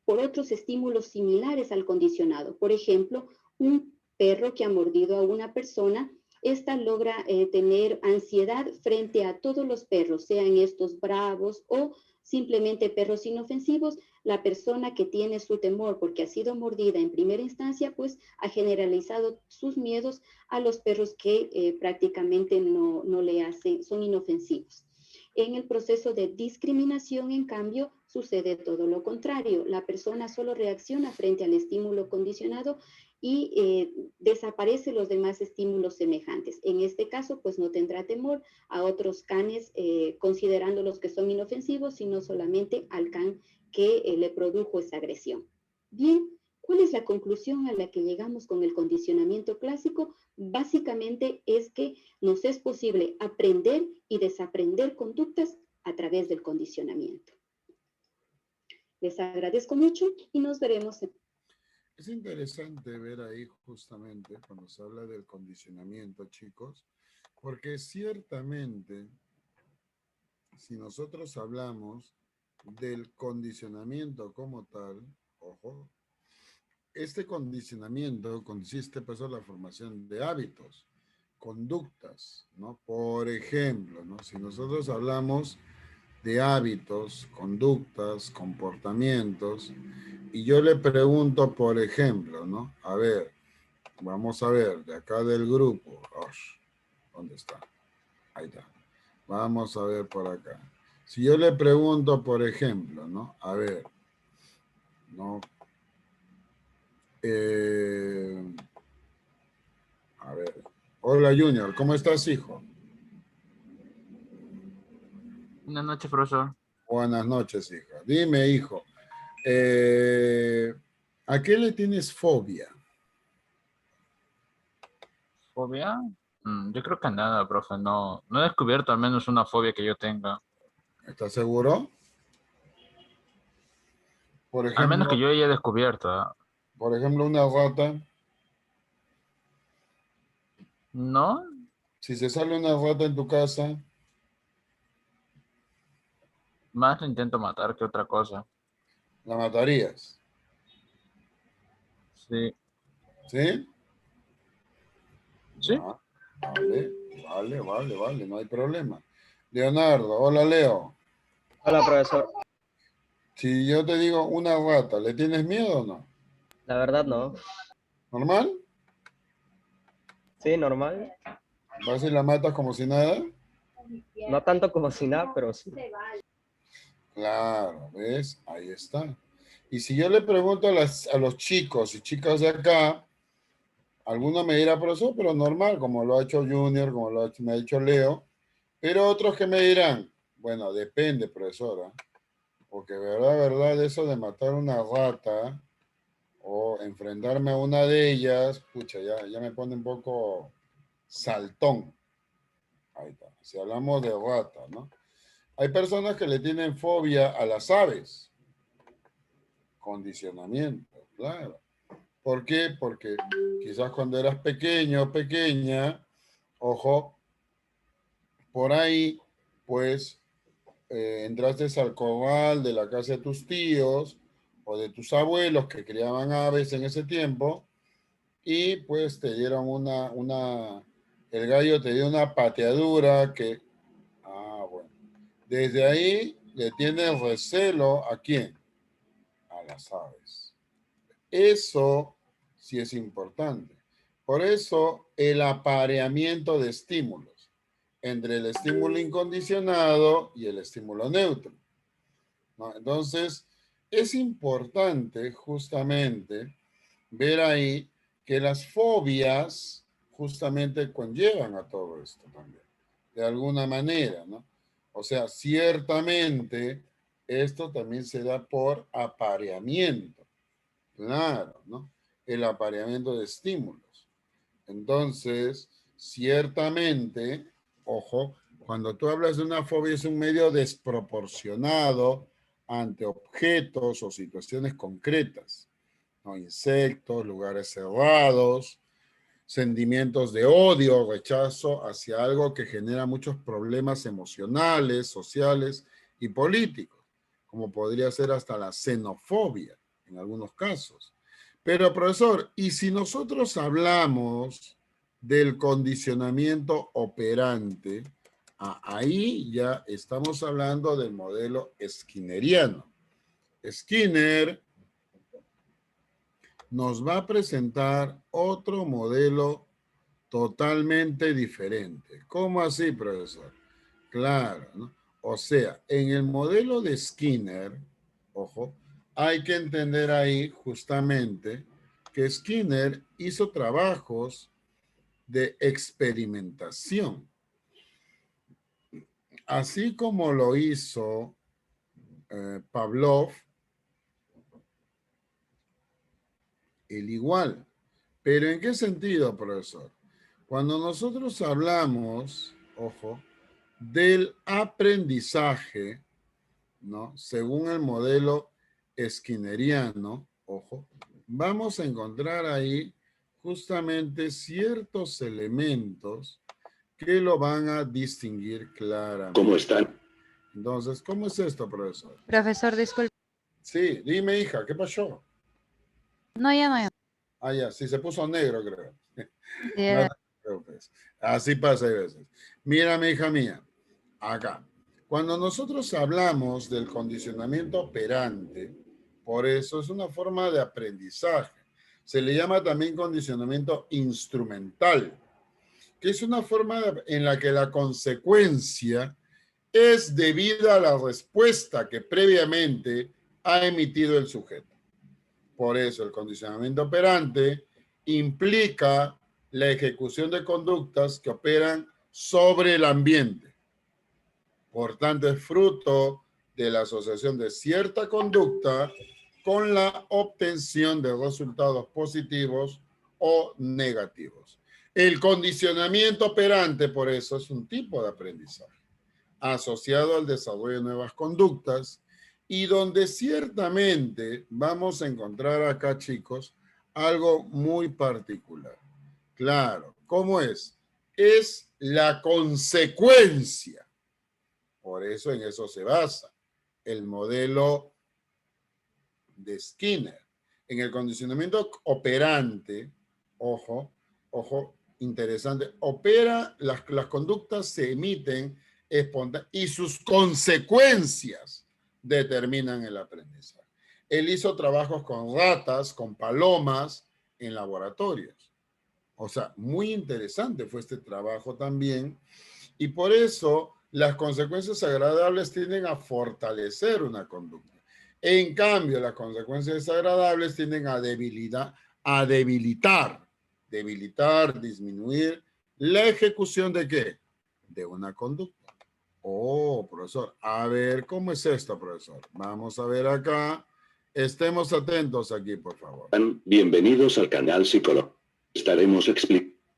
por otros estímulos similares al condicionado. Por ejemplo, un perro que ha mordido a una persona, esta logra tener ansiedad frente a todos los perros, sean estos bravos o simplemente perros inofensivos. La persona que tiene su temor porque ha sido mordida en primera instancia, pues ha generalizado sus miedos a los perros que prácticamente no le hacen, son inofensivos. En el proceso de discriminación, en cambio, sucede todo lo contrario. La persona solo reacciona frente al estímulo condicionado y desaparecen los demás estímulos semejantes. En este caso, pues no tendrá temor a otros canes, considerándolos que son inofensivos, sino solamente al can que le produjo esa agresión. Bien, ¿cuál es la conclusión a la que llegamos con el condicionamiento clásico? Básicamente es que nos es posible aprender y desaprender conductas a través del condicionamiento. Les agradezco mucho y nos veremos. Es interesante ver ahí justamente cuando se habla del condicionamiento, chicos, porque ciertamente si nosotros hablamos del condicionamiento como tal, ojo, este condicionamiento consiste pues en la formación de hábitos, conductas, ¿no? Por ejemplo, ¿no? Si nosotros hablamos de hábitos, conductas, comportamientos, y yo le pregunto, por ejemplo, ¿no? A ver, vamos a ver, de acá del grupo, ¿dónde está? Ahí está. Vamos a ver por acá. Si yo le pregunto, por ejemplo, ¿no? A ver, ¿no? A ver. Hola, Junior. ¿Cómo estás, hijo? Buenas noches, profesor. Buenas noches, hijo. Dime, hijo. ¿A qué le tienes fobia? ¿Fobia? Yo creo que nada, profe. No he descubierto al menos una fobia que yo tenga. ¿Estás seguro? Por Al menos que ejemplo, yo haya descubierto. por ejemplo, una rata. ¿No? Si se sale una rata en tu casa, Más lo intento matar que otra cosa. la matarías. Sí. ¿Sí? ¿Sí? Ah, vale, no hay problema. Leonardo, hola Leo. Hola, profesor. Si yo te digo una rata, ¿le tienes miedo o no? La verdad, no. ¿Normal? Sí, normal. ¿Vas y la matas como si nada? No tanto como si nada, pero sí. Claro, ¿ves? Ahí está. Y si yo le pregunto a los chicos y chicas de acá, alguno me dirá, profesor, pero normal, como lo ha hecho Junior, como me ha dicho Leo, Pero otros que me dirán, bueno, depende, profesora, porque verdad, eso de matar una rata o enfrentarme a una de ellas, pucha, ya me pone un poco saltón. Ahí está. Si hablamos de rata, ¿no? Hay personas que le tienen fobia a las aves. Condicionamiento, claro. ¿Por qué? Porque quizás cuando eras pequeño o pequeña, ojo, por ahí, pues, entraste al corral de la casa de tus tíos o de tus abuelos que criaban aves en ese tiempo y pues te dieron el gallo te dio una pateadura que, bueno, desde ahí le tienes recelo ¿a quién? A las aves. Eso sí es importante. Por eso el apareamiento de estímulos entre el estímulo incondicionado y el estímulo neutro, ¿no? Entonces, es importante justamente ver ahí que las fobias justamente conllevan a todo esto también, de alguna manera, ¿no? O sea, ciertamente esto también se da por apareamiento, claro, ¿no? El apareamiento de estímulos. Entonces, ciertamente, ojo, cuando tú hablas de una fobia es un medio desproporcionado ante objetos o situaciones concretas, ¿no? Insectos, lugares cerrados, sentimientos de odio o rechazo hacia algo que genera muchos problemas emocionales, sociales y políticos, como podría ser hasta la xenofobia en algunos casos. Pero, profesor, ¿y si nosotros hablamos del condicionamiento operante? Ahí ya estamos hablando del modelo skinneriano. Skinner nos va a presentar otro modelo totalmente diferente. ¿Cómo así, profesor? Claro, ¿no? O sea, en el modelo de Skinner, ojo, hay que entender ahí justamente que Skinner hizo trabajos de experimentación, así como lo hizo Pavlov, el igual. ¿Pero en qué sentido, profesor? Cuando nosotros hablamos, ojo, del aprendizaje, ¿no? Según el modelo skinneriano, ojo, vamos a encontrar ahí justamente ciertos elementos que lo van a distinguir claramente. ¿Cómo están? Entonces, ¿cómo es esto, profesor? Profesor, disculpe. Sí, dime, hija, ¿qué pasó? No, ya no, ya. Ah, ya, sí, se puso negro, creo. Sí, No te preocupes. Así pasa a veces. Mira, mi hija mía, acá. Cuando nosotros hablamos del condicionamiento operante, por eso es una forma de aprendizaje. Se le llama también condicionamiento instrumental, que es una forma en la que la consecuencia es debida a la respuesta que previamente ha emitido el sujeto. Por eso el condicionamiento operante implica la ejecución de conductas que operan sobre el ambiente. Por tanto, es fruto de la asociación de cierta conducta con la obtención de resultados positivos o negativos. El condicionamiento operante, por eso, es un tipo de aprendizaje asociado al desarrollo de nuevas conductas y donde ciertamente vamos a encontrar acá, chicos, algo muy particular. Claro, ¿cómo es? Es la consecuencia. Por eso en eso se basa el modelo de Skinner. En el condicionamiento operante, ojo, interesante, opera, las conductas se emiten espontáneamente y sus consecuencias determinan el aprendizaje. Él hizo trabajos con ratas, con palomas en laboratorios. O sea, muy interesante fue este trabajo también. Y por eso las consecuencias agradables tienden a fortalecer una conducta. En cambio, las consecuencias desagradables tienden a debilitar, disminuir la ejecución de ¿qué? De una conducta. Oh, profesor. A ver, ¿cómo es esto, profesor? Vamos a ver acá. Estemos atentos aquí, por favor. Bienvenidos al canal Psicólogo.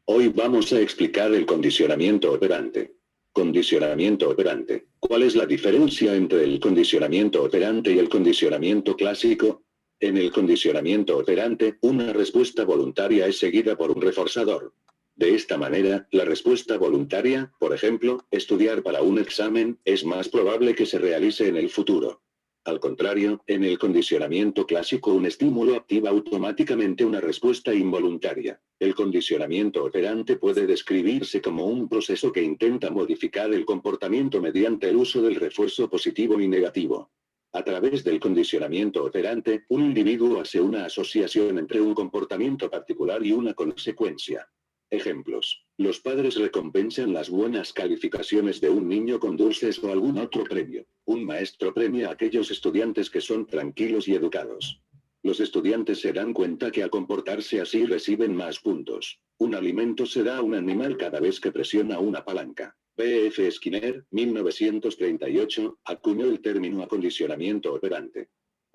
Hoy vamos a explicar el condicionamiento operante. Condicionamiento operante. ¿Cuál es la diferencia entre el condicionamiento operante y el condicionamiento clásico? En el condicionamiento operante, una respuesta voluntaria es seguida por un reforzador. De esta manera, la respuesta voluntaria, por ejemplo, estudiar para un examen, es más probable que se realice en el futuro. Al contrario, en el condicionamiento clásico un estímulo activa automáticamente una respuesta involuntaria. El condicionamiento operante puede describirse como un proceso que intenta modificar el comportamiento mediante el uso del refuerzo positivo y negativo. A través del condicionamiento operante, un individuo hace una asociación entre un comportamiento particular y una consecuencia. Ejemplos. Los padres recompensan las buenas calificaciones de un niño con dulces o algún otro premio. Un maestro premia a aquellos estudiantes que son tranquilos y educados. Los estudiantes se dan cuenta que al comportarse así reciben más puntos. Un alimento se da a un animal cada vez que presiona una palanca. B.F. Skinner, 1938, acuñó el término acondicionamiento operante.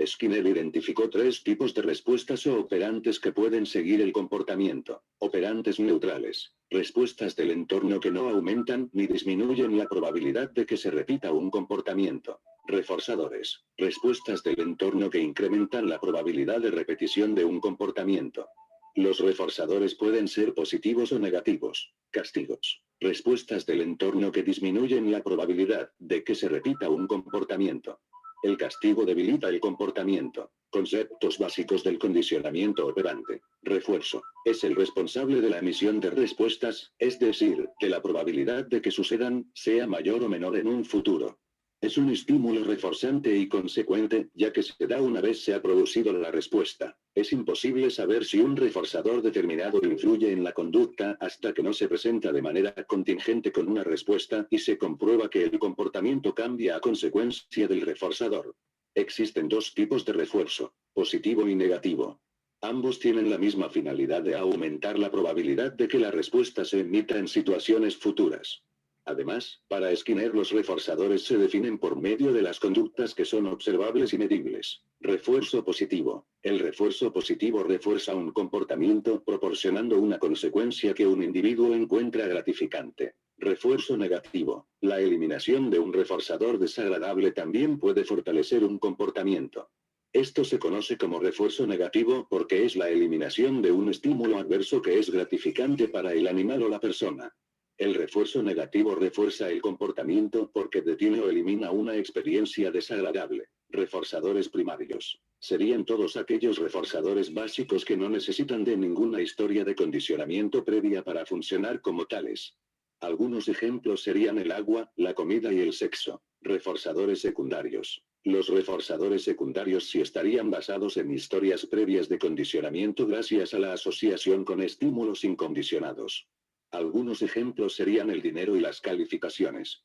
Skinner identificó 3 tipos de respuestas o operantes que pueden seguir el comportamiento. Operantes neutrales. Respuestas del entorno que no aumentan ni disminuyen la probabilidad de que se repita un comportamiento. Reforzadores. Respuestas del entorno que incrementan la probabilidad de repetición de un comportamiento. Los reforzadores pueden ser positivos o negativos. Castigos. Respuestas del entorno que disminuyen la probabilidad de que se repita un comportamiento. El castigo debilita el comportamiento. Conceptos básicos del condicionamiento operante. Refuerzo. Es el responsable de la emisión de respuestas, es decir, que la probabilidad de que sucedan sea mayor o menor en un futuro. Es un estímulo reforzante y consecuente, ya que se da una vez se ha producido la respuesta. Es imposible saber si un reforzador determinado influye en la conducta hasta que no se presenta de manera contingente con una respuesta y se comprueba que el comportamiento cambia a consecuencia del reforzador. Existen 2 tipos de refuerzo, positivo y negativo. Ambos tienen la misma finalidad de aumentar la probabilidad de que la respuesta se emita en situaciones futuras. Además, para Skinner los reforzadores se definen por medio de las conductas que son observables y medibles. Refuerzo positivo. El refuerzo positivo refuerza un comportamiento proporcionando una consecuencia que un individuo encuentra gratificante. Refuerzo negativo. La eliminación de un reforzador desagradable también puede fortalecer un comportamiento. Esto se conoce como refuerzo negativo porque es la eliminación de un estímulo adverso que es gratificante para el animal o la persona. El refuerzo negativo refuerza el comportamiento porque detiene o elimina una experiencia desagradable. Reforzadores primarios. Serían todos aquellos reforzadores básicos que no necesitan de ninguna historia de condicionamiento previa para funcionar como tales. Algunos ejemplos serían el agua, la comida y el sexo. Reforzadores secundarios. Los reforzadores secundarios sí estarían basados en historias previas de condicionamiento gracias a la asociación con estímulos incondicionados. Algunos ejemplos serían el dinero y las calificaciones.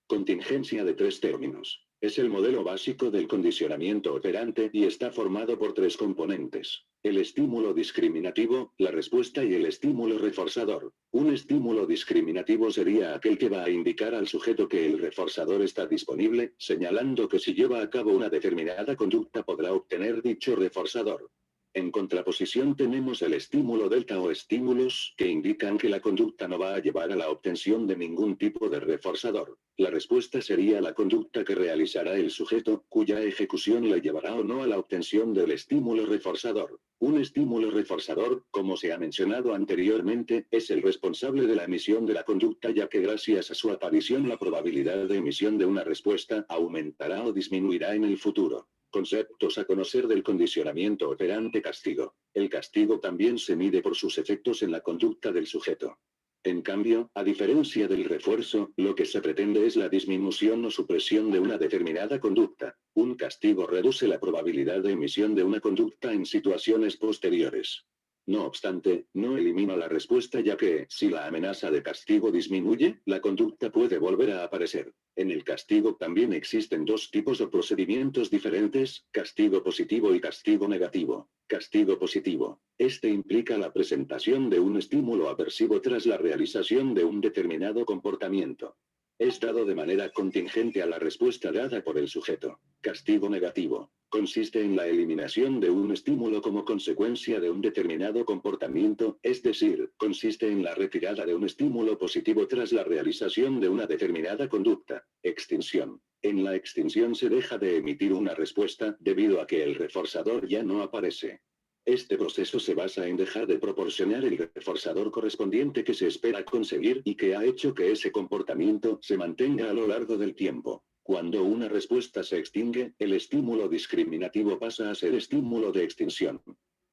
Contingencia de 3 términos. Es el modelo básico del condicionamiento operante y está formado por 3 componentes. El estímulo discriminativo, la respuesta y el estímulo reforzador. Un estímulo discriminativo sería aquel que va a indicar al sujeto que el reforzador está disponible, señalando que si lleva a cabo una determinada conducta podrá obtener dicho reforzador. En contraposición tenemos el estímulo delta o estímulos que indican que la conducta no va a llevar a la obtención de ningún tipo de reforzador. La respuesta sería la conducta que realizará el sujeto, cuya ejecución le llevará o no a la obtención del estímulo reforzador. Un estímulo reforzador, como se ha mencionado anteriormente, es el responsable de la emisión de la conducta, ya que gracias a su aparición la probabilidad de emisión de una respuesta aumentará o disminuirá en el futuro. Conceptos a conocer del condicionamiento operante. Castigo. El castigo también se mide por sus efectos en la conducta del sujeto. En cambio, a diferencia del refuerzo, lo que se pretende es la disminución o supresión de una determinada conducta. Un castigo reduce la probabilidad de emisión de una conducta en situaciones posteriores. No obstante, no elimina la respuesta, ya que, si la amenaza de castigo disminuye, la conducta puede volver a aparecer. En el castigo también existen 2 tipos o procedimientos diferentes, castigo positivo y castigo negativo. Castigo positivo. Este implica la presentación de un estímulo aversivo tras la realización de un determinado comportamiento. Es dado de manera contingente a la respuesta dada por el sujeto. Castigo negativo. Consiste en la eliminación de un estímulo como consecuencia de un determinado comportamiento, es decir, consiste en la retirada de un estímulo positivo tras la realización de una determinada conducta. Extinción. En la extinción se deja de emitir una respuesta debido a que el reforzador ya no aparece. Este proceso se basa en dejar de proporcionar el reforzador correspondiente que se espera conseguir y que ha hecho que ese comportamiento se mantenga a lo largo del tiempo. Cuando una respuesta se extingue, el estímulo discriminativo pasa a ser estímulo de extinción.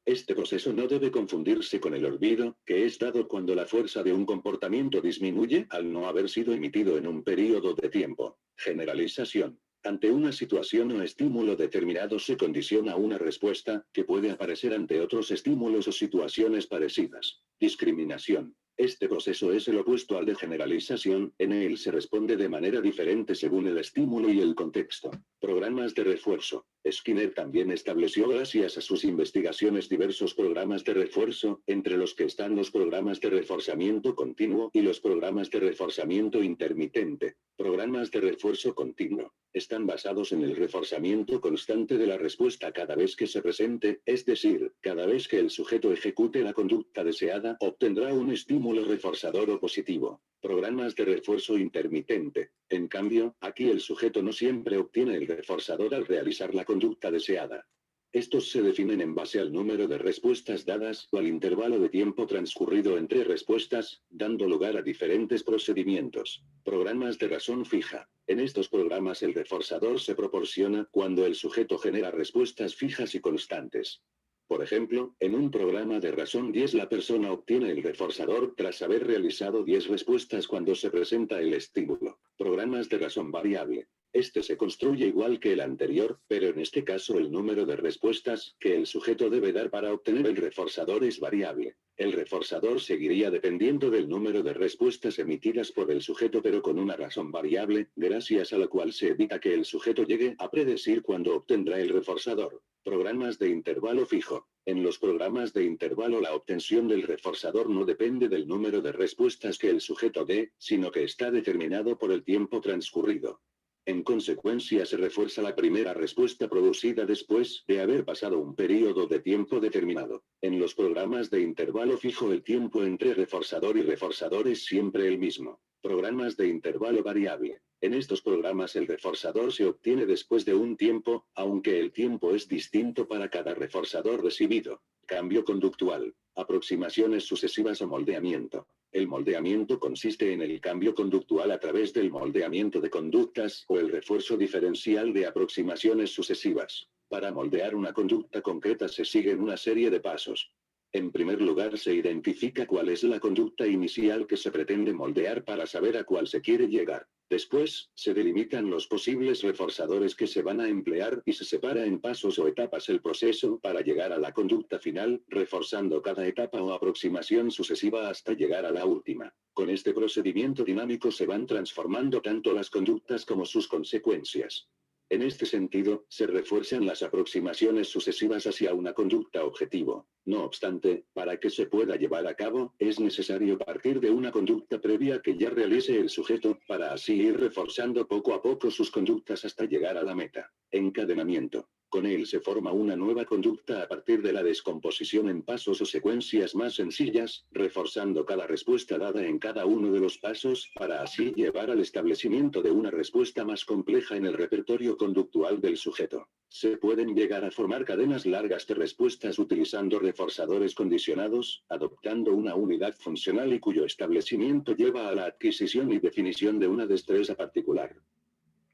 Este proceso no debe confundirse con el olvido, que es dado cuando la fuerza de un comportamiento disminuye al no haber sido emitido en un período de tiempo. Generalización. Ante una situación o estímulo determinado se condiciona una respuesta, que puede aparecer ante otros estímulos o situaciones parecidas. Discriminación. Este proceso es el opuesto al de generalización, en él se responde de manera diferente según el estímulo y el contexto. Programas de refuerzo. Skinner también estableció gracias a sus investigaciones diversos programas de refuerzo, entre los que están los programas de reforzamiento continuo y los programas de reforzamiento intermitente. Programas de refuerzo continuo. Están basados en el reforzamiento constante de la respuesta cada vez que se presente, es decir, cada vez que el sujeto ejecute la conducta deseada, obtendrá un estímulo reforzador o positivo. Programas de refuerzo intermitente. En cambio, aquí el sujeto no siempre obtiene el reforzador al realizar la conducta deseada. Estos se definen en base al número de respuestas dadas o al intervalo de tiempo transcurrido entre respuestas, dando lugar a diferentes procedimientos. Programas de razón fija. En estos programas el reforzador se proporciona cuando el sujeto genera respuestas fijas y constantes. Por ejemplo, en un programa de razón 10 la persona obtiene el reforzador tras haber realizado 10 respuestas cuando se presenta el estímulo. Programas de razón variable. Este se construye igual que el anterior, pero en este caso el número de respuestas que el sujeto debe dar para obtener el reforzador es variable. El reforzador seguiría dependiendo del número de respuestas emitidas por el sujeto pero con una razón variable, gracias a la cual se evita que el sujeto llegue a predecir cuándo obtendrá el reforzador. Programas de intervalo fijo. En los programas de intervalo la obtención del reforzador no depende del número de respuestas que el sujeto dé, sino que está determinado por el tiempo transcurrido. En consecuencia se refuerza la primera respuesta producida después de haber pasado un periodo de tiempo determinado. En los programas de intervalo fijo el tiempo entre reforzador y reforzador es siempre el mismo. Programas de intervalo variable. En estos programas el reforzador se obtiene después de un tiempo, aunque el tiempo es distinto para cada reforzador recibido. Cambio conductual. Aproximaciones sucesivas o moldeamiento. El moldeamiento consiste en el cambio conductual a través del moldeamiento de conductas o el refuerzo diferencial de aproximaciones sucesivas. Para moldear una conducta concreta se siguen una serie de pasos. En primer lugar se identifica cuál es la conducta inicial que se pretende moldear para saber a cuál se quiere llegar. Después, se delimitan los posibles reforzadores que se van a emplear y se separa en pasos o etapas el proceso para llegar a la conducta final, reforzando cada etapa o aproximación sucesiva hasta llegar a la última. Con este procedimiento dinámico se van transformando tanto las conductas como sus consecuencias. En este sentido, se refuerzan las aproximaciones sucesivas hacia una conducta objetivo. No obstante, para que se pueda llevar a cabo, es necesario partir de una conducta previa que ya realice el sujeto, para así ir reforzando poco a poco sus conductas hasta llegar a la meta. Encadenamiento. Con él se forma una nueva conducta a partir de la descomposición en pasos o secuencias más sencillas, reforzando cada respuesta dada en cada uno de los pasos, para así llevar al establecimiento de una respuesta más compleja en el repertorio conductual del sujeto. Se pueden llegar a formar cadenas largas de respuestas utilizando reforzadores condicionados, adoptando una unidad funcional y cuyo establecimiento lleva a la adquisición y definición de una destreza particular.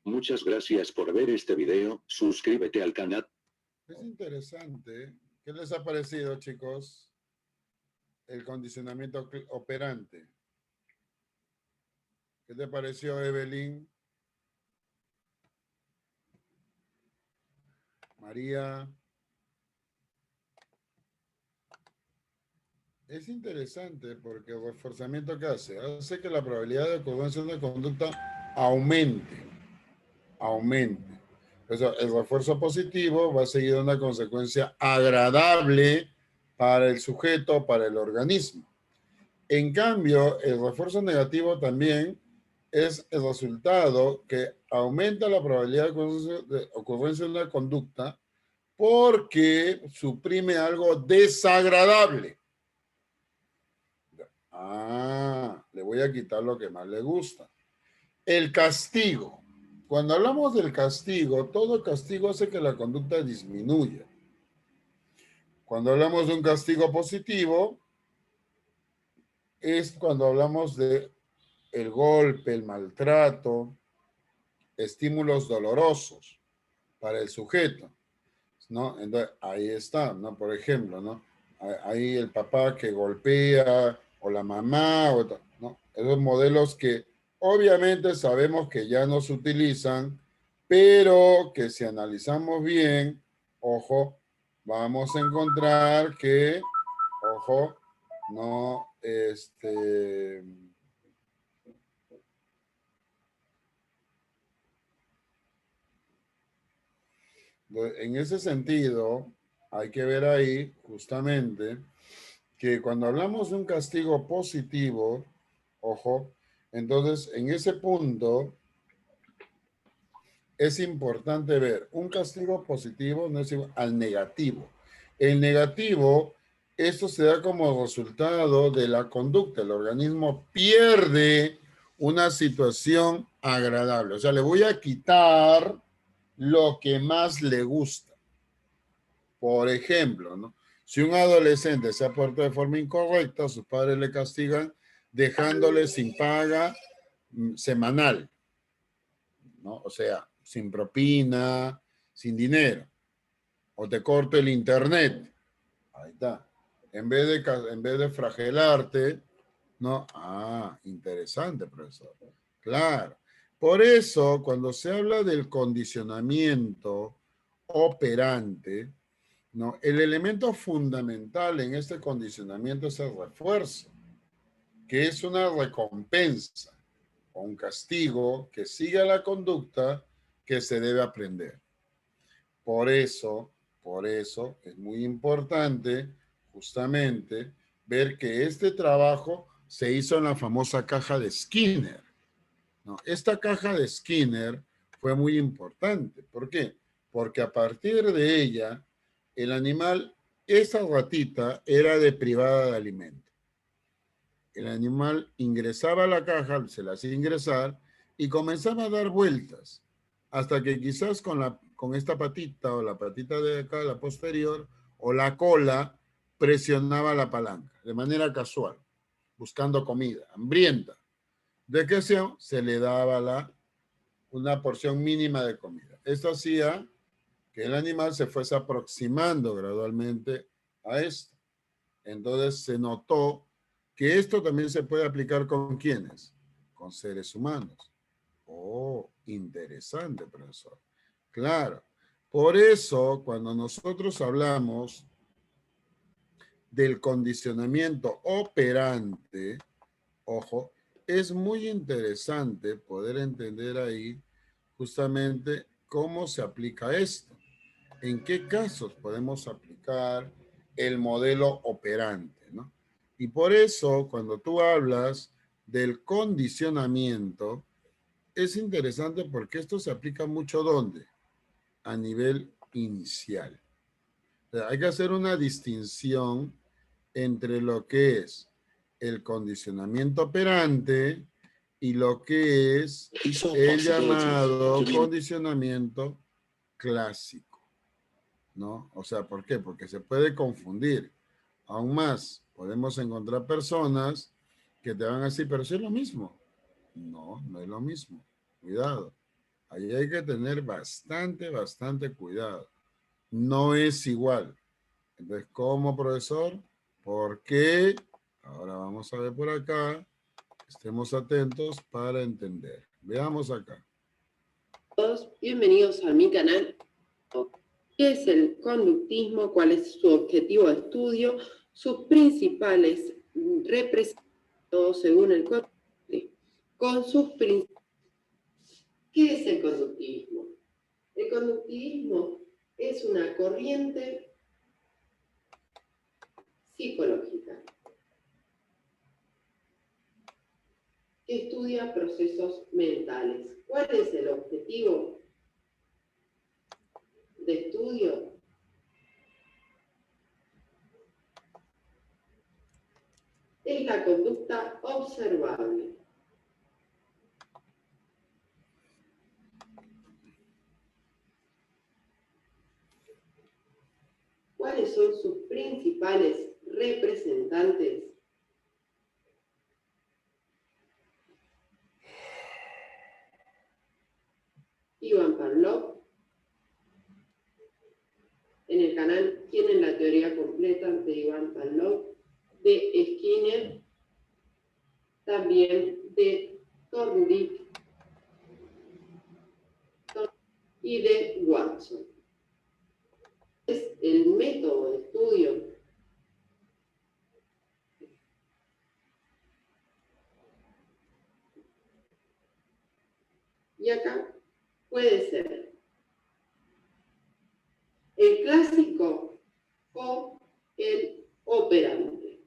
Muchas gracias por ver este video, suscríbete al canal. Es interesante. ¿Qué les ha parecido, chicos? El condicionamiento operante. ¿Qué te pareció, Evelyn? María. Es interesante porque el reforzamiento que hace que la probabilidad de ocurrencia de una conducta aumente. Entonces, el refuerzo positivo va a seguir una consecuencia agradable para el sujeto, para el organismo. En cambio, el refuerzo negativo también es el resultado que aumenta la probabilidad de ocurrencia de una conducta porque suprime algo desagradable. Ah, le voy a quitar lo que más le gusta. El castigo. Cuando hablamos del castigo, todo castigo hace que la conducta disminuya. Cuando hablamos de un castigo positivo, es cuando hablamos de el golpe, el maltrato, estímulos dolorosos para el sujeto, ¿no? Entonces, ahí está, ¿no? Por ejemplo, ¿no? Ahí el papá que golpea, o la mamá, ¿no? Esos modelos que obviamente sabemos que ya no se utilizan, pero que si analizamos bien, ojo, vamos a encontrar que, ojo, no, en ese sentido, hay que ver ahí justamente que cuando hablamos de un castigo positivo, ojo, entonces en ese punto es importante ver un castigo positivo no es igual al negativo. El negativo, esto se da como resultado de la conducta. El organismo pierde una situación agradable. O sea, le voy a quitar lo que más le gusta. Por ejemplo, ¿no? Si un adolescente se ha portado de forma incorrecta, sus padres le castigan dejándole sin paga semanal, ¿no? O sea, sin propina, sin dinero. O te corto el internet. Ahí está. En vez de fragelarte, ¿no? Ah, interesante, profesor. Claro. Por eso, cuando se habla del condicionamiento operante, ¿no? El elemento fundamental en este condicionamiento es el refuerzo, que es una recompensa o un castigo que sigue la conducta que se debe aprender. Por eso es muy importante justamente ver que este trabajo se hizo en la famosa caja de Skinner, ¿no? Esta caja de Skinner fue muy importante. ¿Por qué? Porque a partir de ella, el animal, esa ratita era deprivada de alimento. El animal ingresaba a la caja, se la hacía ingresar y comenzaba a dar vueltas hasta que quizás con esta patita o la patita de acá, la posterior, o la cola, presionaba la palanca de manera casual, buscando comida, hambrienta. ¿De qué hacía? Se le daba una porción mínima de comida. Esto hacía que el animal se fuese aproximando gradualmente a esto. Entonces se notó que esto también se puede aplicar con ¿quiénes? Con seres humanos. Oh, interesante, profesor. Claro. Por eso, cuando nosotros hablamos del condicionamiento operante, ojo, es muy interesante poder entender ahí justamente cómo se aplica esto. ¿En qué casos podemos aplicar el modelo operante, ¿no? Y por eso, cuando tú hablas del condicionamiento, es interesante porque esto se aplica mucho ¿dónde? A nivel inicial. O sea, hay que hacer una distinción entre lo que es el condicionamiento operante y lo que es el llamado condicionamiento clásico, ¿no? O sea, ¿por qué? Porque se puede confundir. Aún más, podemos encontrar personas que te van a decir, pero sí es lo mismo. No, no es lo mismo. Cuidado. Ahí hay que tener bastante cuidado. No es igual. Entonces, ¿cómo, profesor? ¿Por qué? Ahora vamos a ver por acá. Estemos atentos para entender. Veamos acá. Todos, bienvenidos a mi canal. ¿Qué es el conductismo? ¿Cuál es su objetivo de estudio? Sus principales representantes según el conductismo. Con sus principios. ¿Qué es el conductivismo? El conductivismo es una corriente psicológica que estudia procesos mentales. ¿Cuál es el objetivo de estudio? Es la conducta observable. ¿Cuáles son sus principales representantes? Ivan Pavlov. En el canal tienen la teoría completa de Ivan Pavlov, de Skinner, también de Thorndike y de Watson. Es el método de estudio. Y acá puede ser el clásico o el operante.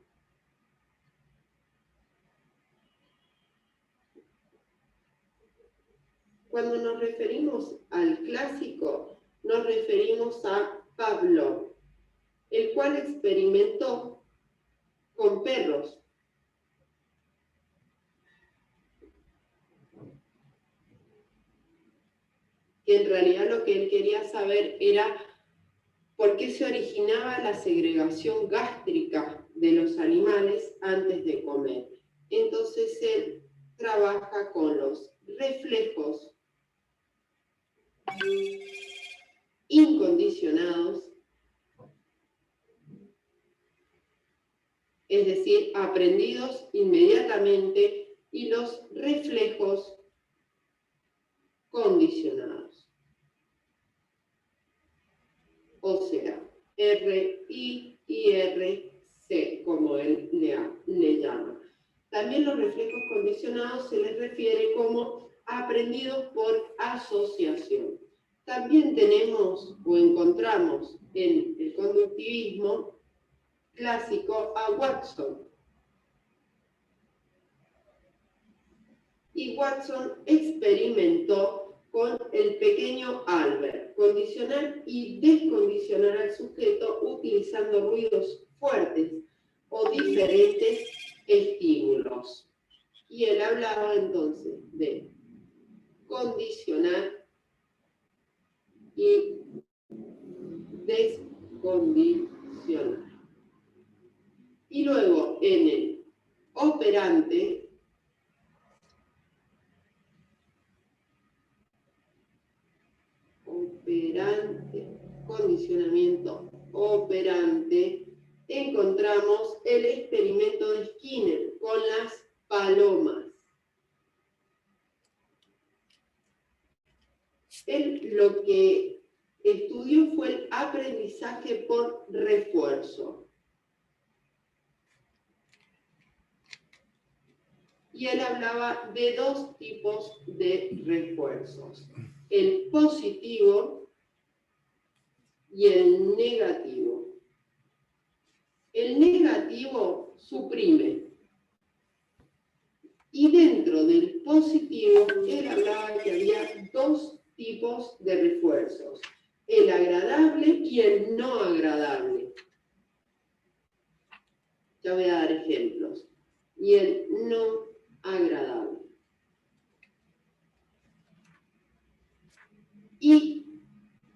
Cuando nos referimos al clásico, nos referimos a Pavlov, el cual experimentó con perros. Que en realidad lo que él quería saber era por qué se originaba la segregación gástrica de los animales antes de comer. Entonces él trabaja con los reflejos incondicionados, es decir, aprendidos inmediatamente, y los reflejos condicionados. O sea, RI y RC, como él le llama. También los reflejos condicionados se les refiere como aprendidos por asociación. También tenemos o encontramos en el conductivismo clásico a Watson. Y Watson experimentó con el pequeño Albert, condicionar y descondicionar al sujeto utilizando ruidos fuertes o diferentes estímulos. Y él hablaba entonces de condicionar y descondicionar. Y luego en el operante, condicionamiento operante, encontramos el experimento de Skinner con las palomas. Él lo que estudió fue el aprendizaje por refuerzo. Y él hablaba de dos tipos de refuerzos: el positivo y el negativo. El negativo suprime. Y dentro del positivo, él hablaba que había dos tipos de refuerzos: el agradable y el no agradable. Ya voy a dar ejemplos. Y el no agradable. Y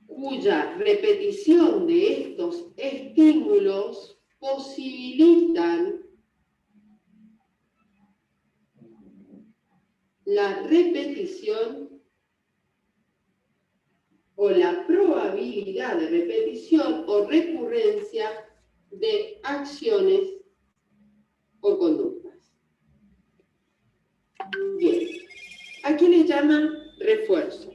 cuya repetición de estos estímulos posibilitan la repetición o la probabilidad de repetición o recurrencia de acciones o conductas. Bien, aquí le llaman refuerzo.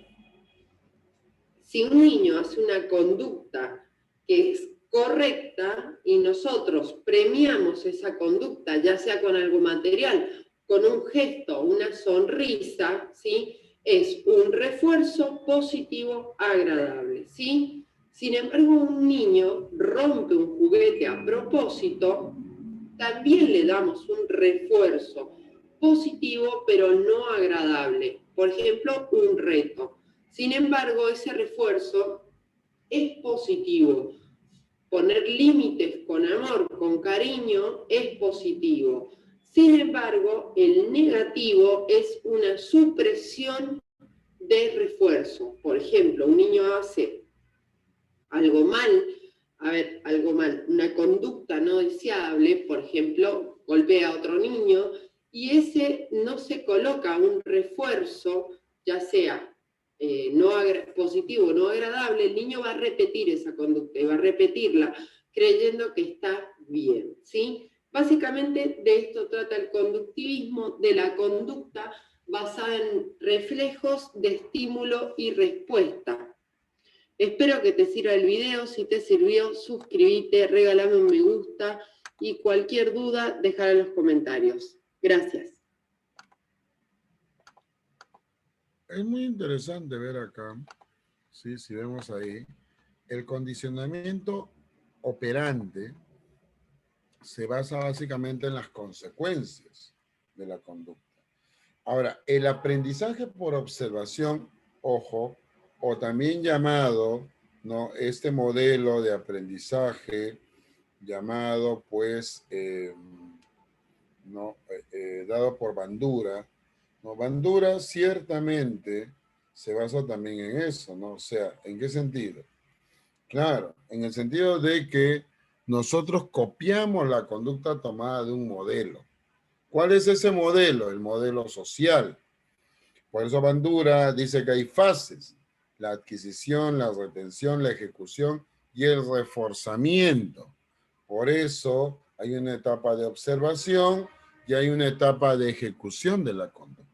Si un niño hace una conducta que es correcta y nosotros premiamos esa conducta, ya sea con algo material, con un gesto, una sonrisa, ¿sí?, es un refuerzo positivo agradable, ¿sí? Sin embargo, un niño rompe un juguete a propósito, también le damos un refuerzo positivo, pero no agradable. Por ejemplo, un reto. Sin embargo, ese refuerzo es positivo. Poner límites con amor, con cariño, es positivo. Sin embargo, el negativo es una supresión de refuerzo. Por ejemplo, un niño hace algo mal, una conducta no deseable, por ejemplo, golpea a otro niño, y ese no se coloca un refuerzo, ya sea positivo o no agradable, el niño va a repetir esa conducta y va a repetirla creyendo que está bien, ¿sí? Básicamente de esto trata el conductivismo, de la conducta basada en reflejos de estímulo y respuesta. Espero que te sirva el video. Si te sirvió, suscríbete, regálame un me gusta y cualquier duda, déjala en los comentarios. Gracias. Es muy interesante ver acá, ¿sí? Si vemos ahí, el condicionamiento operante se basa básicamente en las consecuencias de la conducta. Ahora, el aprendizaje por observación, ojo, o también llamado, ¿no? Este modelo de aprendizaje llamado, pues, dado por Bandura, ¿no? Bandura ciertamente se basa también en eso, ¿no? O sea, ¿en qué sentido? Claro, en el sentido de que nosotros copiamos la conducta tomada de un modelo. ¿Cuál es ese modelo? El modelo social. Por eso Bandura dice que hay fases: la adquisición, la retención, la ejecución y el reforzamiento. Por eso hay una etapa de observación y hay una etapa de ejecución de la conducta.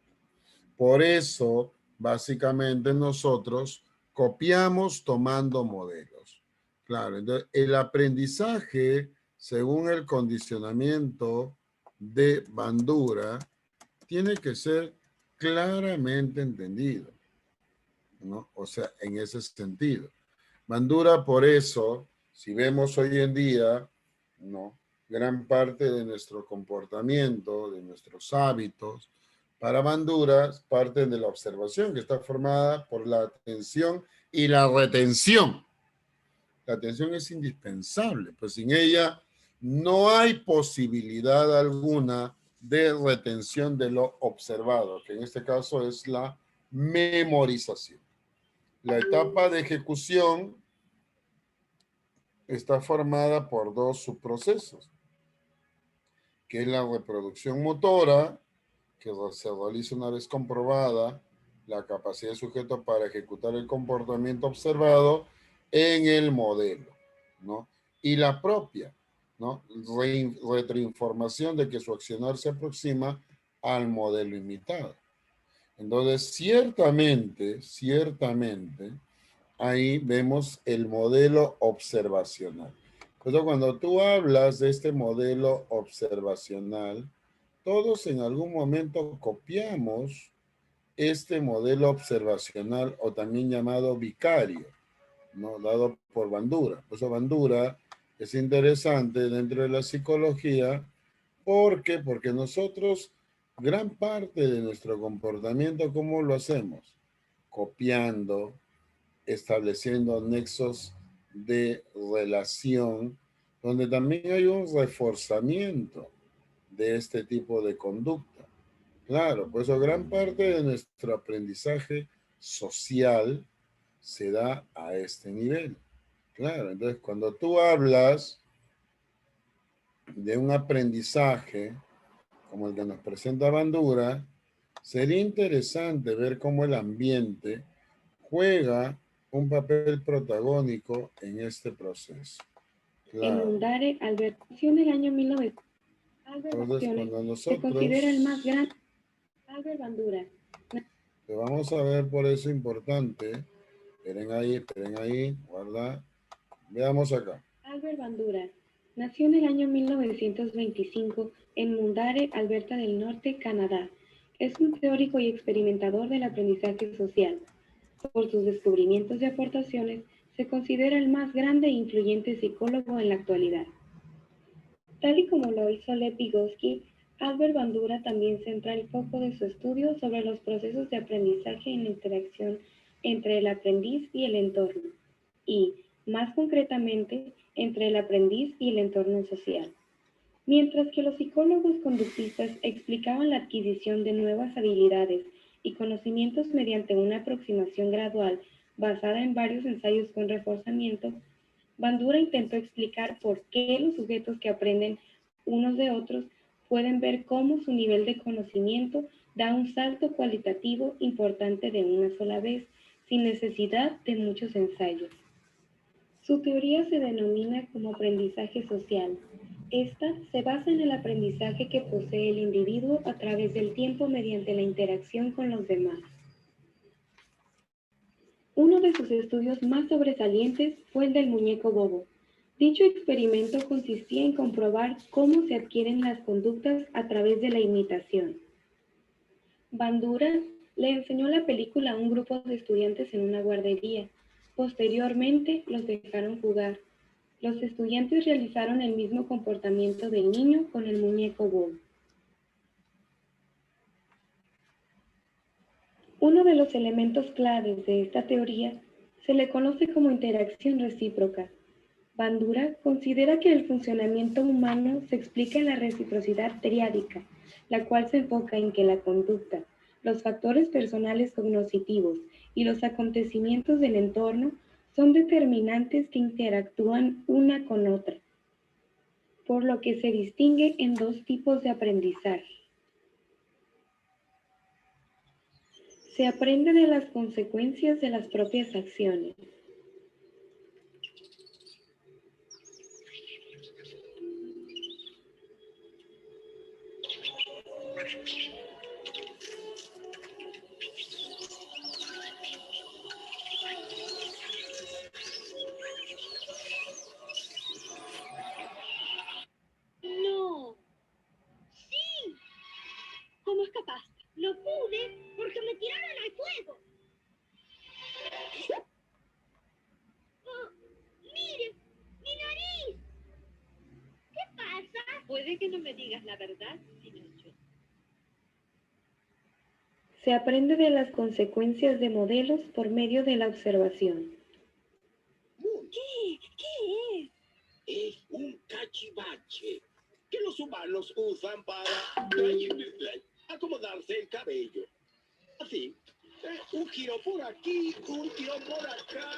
Por eso, básicamente, nosotros copiamos tomando modelos. Claro, entonces el aprendizaje, según el condicionamiento de Bandura, tiene que ser claramente entendido, ¿no? O sea, en ese sentido. Bandura, por eso, si vemos hoy en día, ¿no? Gran parte de nuestro comportamiento, de nuestros hábitos, para Bandura, parten de la observación, que está formada por la atención y la retención. La atención es indispensable, pues sin ella no hay posibilidad alguna de retención de lo observado, que en este caso es la memorización. La etapa de ejecución está formada por dos subprocesos, que es la reproducción motora, que se realiza una vez comprobada la capacidad del sujeto para ejecutar el comportamiento observado en el modelo, ¿no? Y la propia, ¿no? Retroinformación de que su accionar se aproxima al modelo imitado. Entonces, ciertamente, ahí vemos el modelo observacional. Entonces, cuando tú hablas de este modelo observacional, todos en algún momento copiamos este modelo observacional, o también llamado vicario, ¿no? Dado por Bandura. Por eso Bandura es interesante dentro de la psicología. ¿Por qué? Porque nosotros, gran parte de nuestro comportamiento, ¿cómo lo hacemos? Copiando, estableciendo nexos de relación, donde también hay un reforzamiento de este tipo de conducta. Claro, por eso gran parte de nuestro aprendizaje social se da a este nivel. Claro, entonces cuando tú hablas de un aprendizaje como el que nos presenta Bandura, sería interesante ver cómo el ambiente juega un papel protagónico en este proceso. Claro. En Mundare, Albert nació en el año 1900. Entonces, cuando nosotros se considera el más grande. Albert Bandura. Que vamos a ver por eso importante. Esperen ahí, guarda. Veamos acá. Albert Bandura nació en el año 1925 en Mundare, Alberta del Norte, Canadá. Es un teórico y experimentador del aprendizaje social. Por sus descubrimientos y aportaciones, se considera el más grande e influyente psicólogo en la actualidad. Tal y como lo hizo Lev Vygotsky, Albert Bandura también centra el foco de su estudio sobre los procesos de aprendizaje en la interacción entre el aprendiz y el entorno, y, más concretamente, entre el aprendiz y el entorno social. Mientras que los psicólogos conductistas explicaban la adquisición de nuevas habilidades y conocimientos mediante una aproximación gradual basada en varios ensayos con reforzamiento, Bandura intentó explicar por qué los sujetos que aprenden unos de otros pueden ver cómo su nivel de conocimiento da un salto cualitativo importante de una sola vez, sin necesidad de muchos ensayos. Su teoría se denomina como aprendizaje social. Esta se basa en el aprendizaje que posee el individuo a través del tiempo mediante la interacción con los demás. Uno de sus estudios más sobresalientes fue el del muñeco bobo. Dicho experimento consistía en comprobar cómo se adquieren las conductas a través de la imitación. Bandura le enseñó la película a un grupo de estudiantes en una guardería. Posteriormente los dejaron jugar. Los estudiantes realizaron el mismo comportamiento del niño con el muñeco bobo. Uno de los elementos claves de esta teoría se le conoce como interacción recíproca. Bandura considera que el funcionamiento humano se explica en la reciprocidad triádica, la cual se enfoca en que la conducta, los factores personales cognitivos y los acontecimientos del entorno son determinantes que interactúan una con otra, por lo que se distingue en dos tipos de aprendizaje. Se aprende de las consecuencias de las propias acciones. No. Sí. ¿Cómo es capaz? No pude porque me tiraron al fuego. Oh, mire, mi nariz. ¿Qué pasa? Puede que no me digas la verdad, Pinocho. Se aprende de las consecuencias de modelos por medio de la observación. ¿Qué? ¿Qué es? Es un cachivache que los humanos usan para acomodarse el cabello. Así, un giro por aquí, un giro por acá,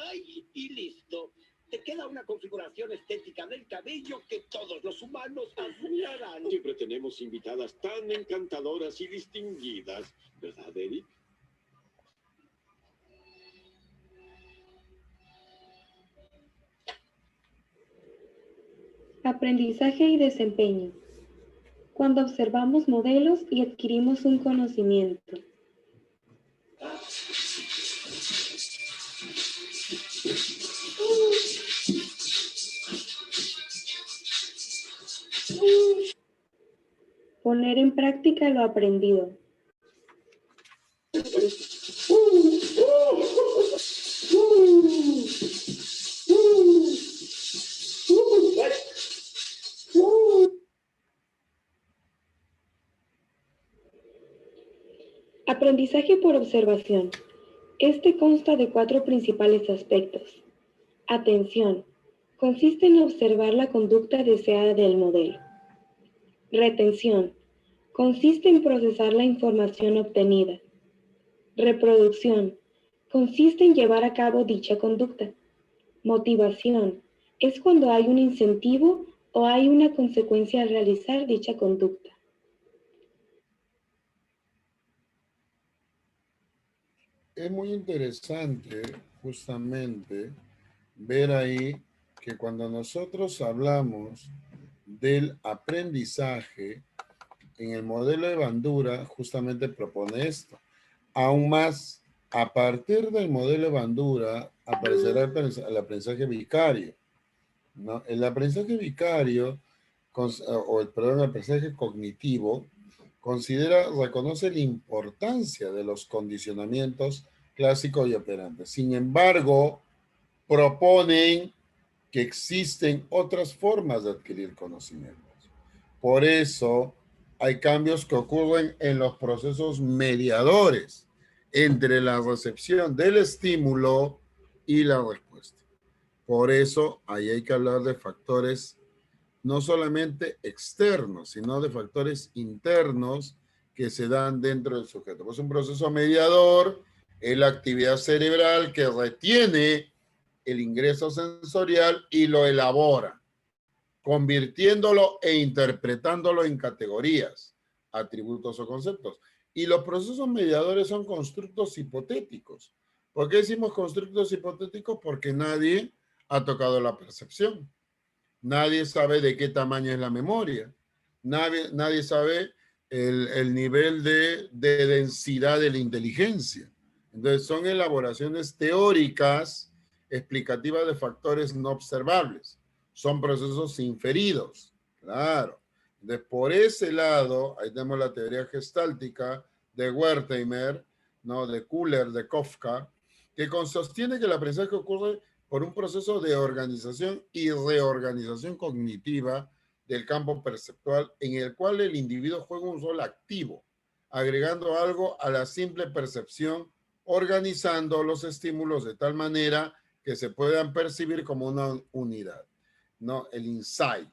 ¡ay! Y listo. Te queda una configuración estética del cabello que todos los humanos admirarán. Siempre tenemos invitadas tan encantadoras y distinguidas, ¿verdad, Eric? Aprendizaje y desempeño. Cuando observamos modelos y adquirimos un conocimiento. Poner en práctica lo aprendido. Aprendizaje por observación. Este consta de 4 principales aspectos. Atención. Consiste en observar la conducta deseada del modelo. Retención. Consiste en procesar la información obtenida. Reproducción. Consiste en llevar a cabo dicha conducta. Motivación. Es cuando hay un incentivo o hay una consecuencia al realizar dicha conducta. Es muy interesante justamente ver ahí que cuando nosotros hablamos del aprendizaje, en el modelo de Bandura justamente propone esto. Aún más, a partir del modelo de Bandura aparecerá el aprendizaje vicario, ¿no? El aprendizaje vicario, el aprendizaje cognitivo, reconoce la importancia de los condicionamientos clásicos y operantes. Sin embargo, proponen que existen otras formas de adquirir conocimientos. Por eso, hay cambios que ocurren en los procesos mediadores entre la recepción del estímulo y la respuesta. Por eso, ahí hay que hablar de factores no solamente externos, sino de factores internos que se dan dentro del sujeto. Pues un proceso mediador es la actividad cerebral que retiene el ingreso sensorial y lo elabora, convirtiéndolo e interpretándolo en categorías, atributos o conceptos. Y los procesos mediadores son constructos hipotéticos. ¿Por qué decimos constructos hipotéticos? Porque nadie ha tocado la percepción. Nadie sabe de qué tamaño es la memoria. Nadie sabe el nivel de densidad de la inteligencia. Entonces son elaboraciones teóricas explicativas de factores no observables. Son procesos inferidos, claro. Entonces, por ese lado, ahí tenemos la teoría gestáltica de Wertheimer, ¿no? De Kuller, de Kafka, que sostiene que el aprendizaje ocurre por un proceso de organización y reorganización cognitiva del campo perceptual en el cual el individuo juega un rol activo, agregando algo a la simple percepción, organizando los estímulos de tal manera que se puedan percibir como una unidad, ¿no? El insight.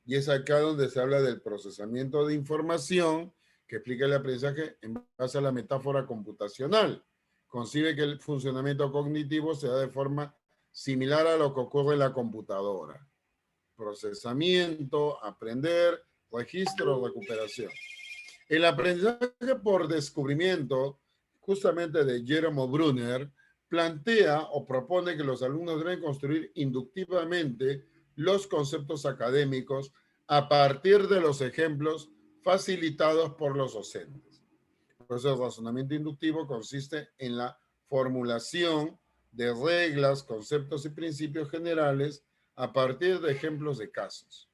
Y es acá donde se habla del procesamiento de información que explica el aprendizaje en base a la metáfora computacional. Concibe que el funcionamiento cognitivo se da de forma similar a lo que ocurre en la computadora. Procesamiento, aprender, registro, recuperación. El aprendizaje por descubrimiento, justamente de Jerome Brunner, plantea o propone que los alumnos deben construir inductivamente los conceptos académicos a partir de los ejemplos facilitados por los docentes. Por eso el razonamiento inductivo consiste en la formulación de reglas, conceptos y principios generales a partir de ejemplos de casos.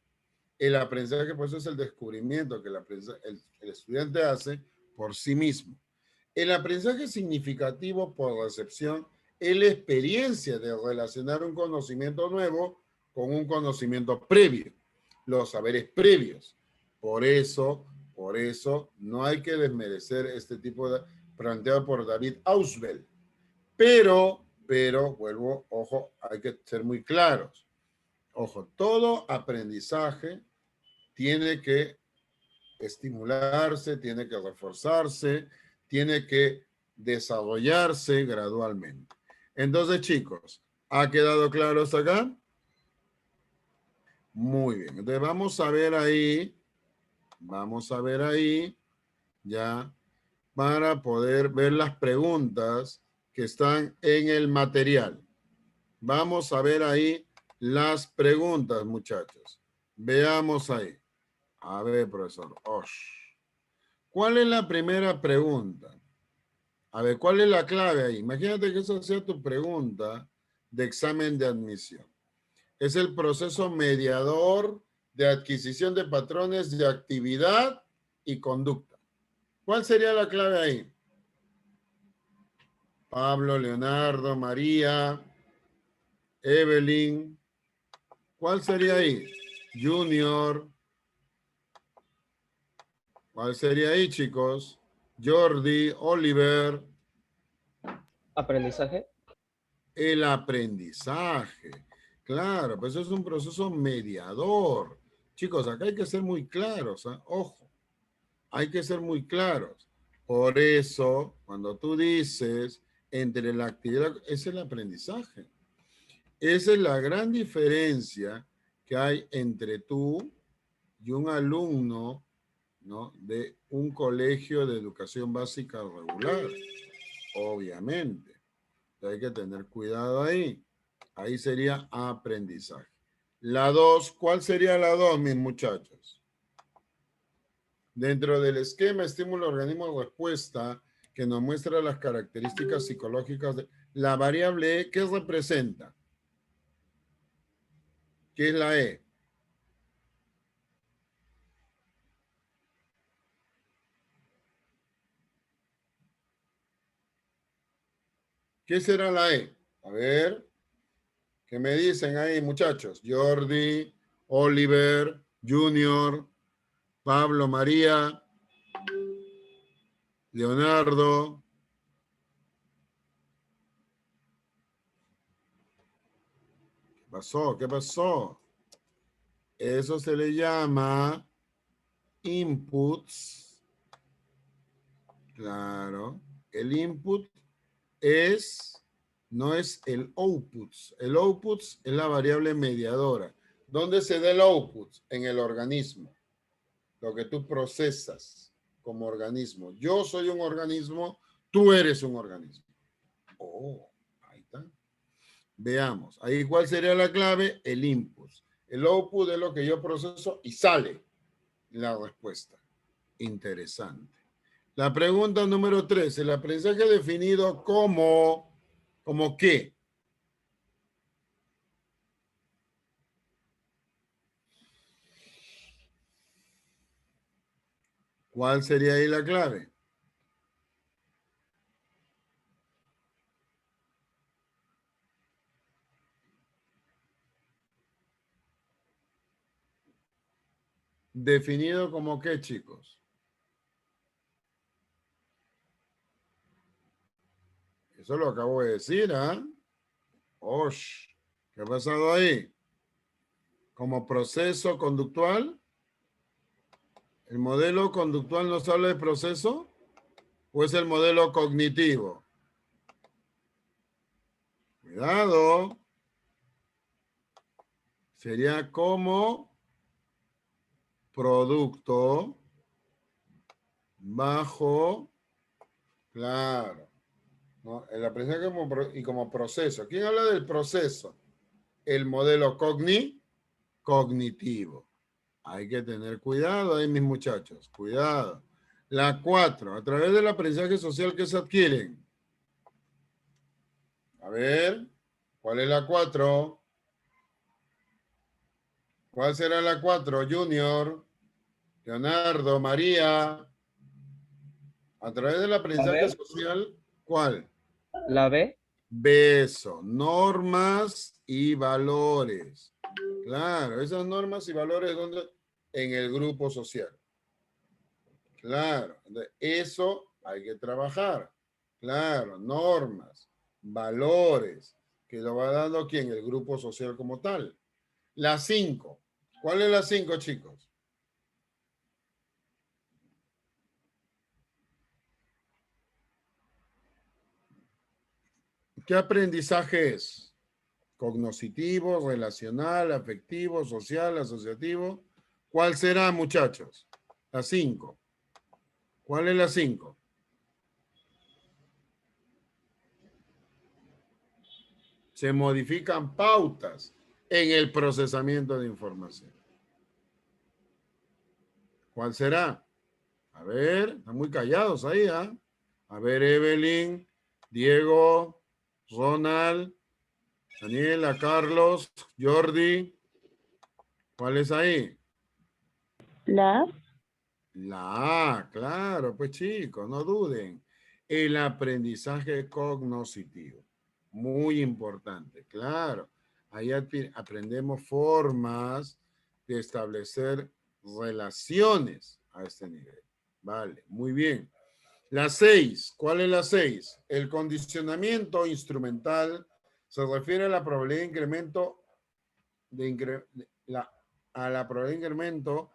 El aprendizaje, pues, es el descubrimiento que el estudiante hace por sí mismo. El aprendizaje significativo por recepción es la experiencia de relacionar un conocimiento nuevo con un conocimiento previo, los saberes previos. Por eso no hay que desmerecer este tipo de planteado por David Ausubel. Pero, vuelvo, ojo, hay que ser muy claros. Ojo, todo aprendizaje tiene que estimularse, tiene que reforzarse, tiene que desarrollarse gradualmente. Entonces, chicos, ¿ha quedado claro hasta acá? Muy bien. Entonces, vamos a ver ahí, ya, para poder ver las preguntas que están en el material. Vamos a ver ahí las preguntas, muchachos. Veamos ahí. A ver, profesor. ¿Cuál es la primera pregunta? A ver, ¿cuál es la clave ahí? Imagínate que esa sea tu pregunta de examen de admisión. Es el proceso mediador de adquisición de patrones de actividad y conducta. ¿Cuál sería la clave ahí? Pablo, Leonardo, María, Evelyn. ¿Cuál sería ahí? Junior. ¿Cuál sería ahí, chicos? Jordi, Oliver. Aprendizaje. El aprendizaje. Claro, pues eso es un proceso mediador. Chicos, acá hay que ser muy claros, ¿eh? Ojo, hay que ser muy claros. Por eso, cuando tú dices entre la actividad, es el aprendizaje. Esa es la gran diferencia que hay entre tú y un alumno, ¿no?, de un colegio de educación básica regular, obviamente. Hay que tener cuidado ahí. Ahí sería aprendizaje. La 2, ¿cuál sería la 2, mis muchachos? Dentro del esquema estímulo, organismo, respuesta, que nos muestra las características psicológicas de la variable E, ¿qué representa? ¿Qué es la E? ¿Qué será la E? A ver, ¿qué me dicen ahí, muchachos? Jordi, Oliver, Junior. Pablo, María, Leonardo. ¿Qué pasó? ¿Qué pasó? Eso se le llama inputs. Claro. El input no es el outputs. El outputs es la variable mediadora. ¿Dónde se da el output? En el organismo. Lo que tú procesas como organismo. Yo soy un organismo, tú eres un organismo. Oh, ahí está. Veamos. Ahí, ¿cuál sería la clave? El input. El output es lo que yo proceso y sale la respuesta. Interesante. La pregunta número 3. El aprendizaje definido como qué. ¿Cuál sería ahí la clave? ¿Definido como qué, chicos? Eso lo acabo de decir, ¿ah? Osh, ¿qué ha pasado ahí? ¿Como proceso conductual? ¿El modelo conductual nos habla de proceso? ¿O es el modelo cognitivo? Cuidado. Sería como producto bajo, claro, ¿no? El aprendizaje como proceso. ¿Quién habla del proceso? El modelo cognitivo. Hay que tener cuidado ahí, mis muchachos. Cuidado. La 4. A través del aprendizaje social que se adquieren. A ver, ¿cuál es la 4? ¿Cuál será la 4? Junior, Leonardo, María. A través del aprendizaje social, ¿cuál? La B. Beso. Normas y valores. Claro, esas normas y valores, ¿dónde? En el grupo social. Claro, eso hay que trabajar. Claro, normas, valores, que lo va dando ¿quién? El grupo social como tal. La 5. ¿Cuál es la 5, chicos? ¿Qué aprendizaje es? Cognoscitivo, relacional, afectivo, social, asociativo. ¿Cuál será, muchachos? La 5. ¿Cuál es la 5? Se modifican pautas en el procesamiento de información. ¿Cuál será? A ver, están muy callados ahí, ¿ah? A ver, Evelyn, Diego, Ronald, Daniela, Carlos, Jordi. ¿Cuál es ahí? La A, claro, pues chicos, no duden. El aprendizaje cognoscitivo. Muy importante, claro. Ahí aprendemos formas de establecer relaciones a este nivel. Vale, muy bien. La 6, ¿cuál es la 6? El condicionamiento instrumental se refiere a la probabilidad de incremento a la probabilidad de incremento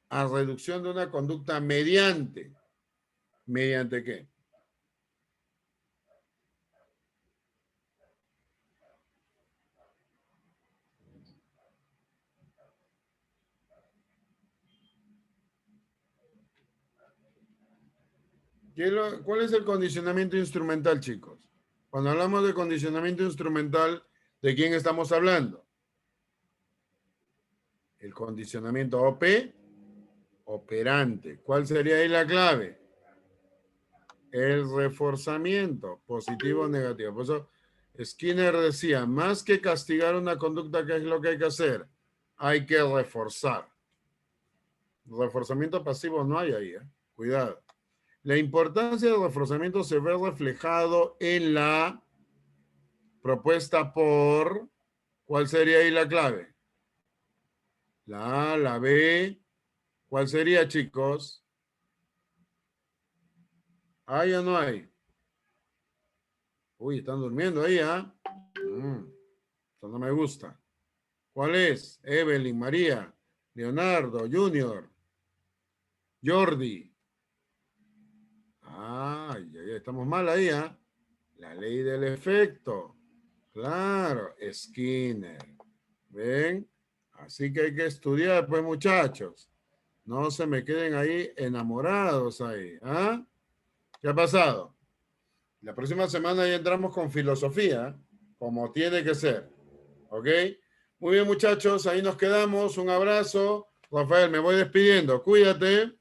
a reducción de una conducta mediante qué? ¿Cuál es el condicionamiento instrumental, chicos? Cuando hablamos de condicionamiento instrumental, ¿de quién estamos hablando? El condicionamiento OP, operante. ¿Cuál sería ahí la clave? El reforzamiento, positivo o negativo. Por eso Skinner decía, más que castigar una conducta, ¿qué es lo que hay que hacer? Hay que reforzar. Reforzamiento pasivo no hay ahí, ¿eh? Cuidado. La importancia del reforzamiento se ve reflejado en la propuesta por, ¿cuál sería ahí la clave? La A, la B, ¿Cuál sería, chicos? ¿Hay o no hay? Uy, están durmiendo ahí, ¿ah? Esto no me gusta. ¿Cuál es? Evelyn, María, Leonardo, Junior, Jordi. Ya estamos mal ahí, ¿ah? La ley del efecto. Claro, Skinner. ¿Ven? Así que hay que estudiar, pues, muchachos. No se me queden ahí enamorados ahí. ¿Ah? ¿Qué ha pasado? La próxima semana ya entramos con filosofía, como tiene que ser. ¿Ok? Muy bien, muchachos. Ahí nos quedamos. Un abrazo. Rafael, me voy despidiendo. Cuídate.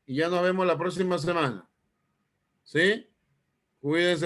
Y ya nos vemos la próxima semana. ¿Sí? Cuídense.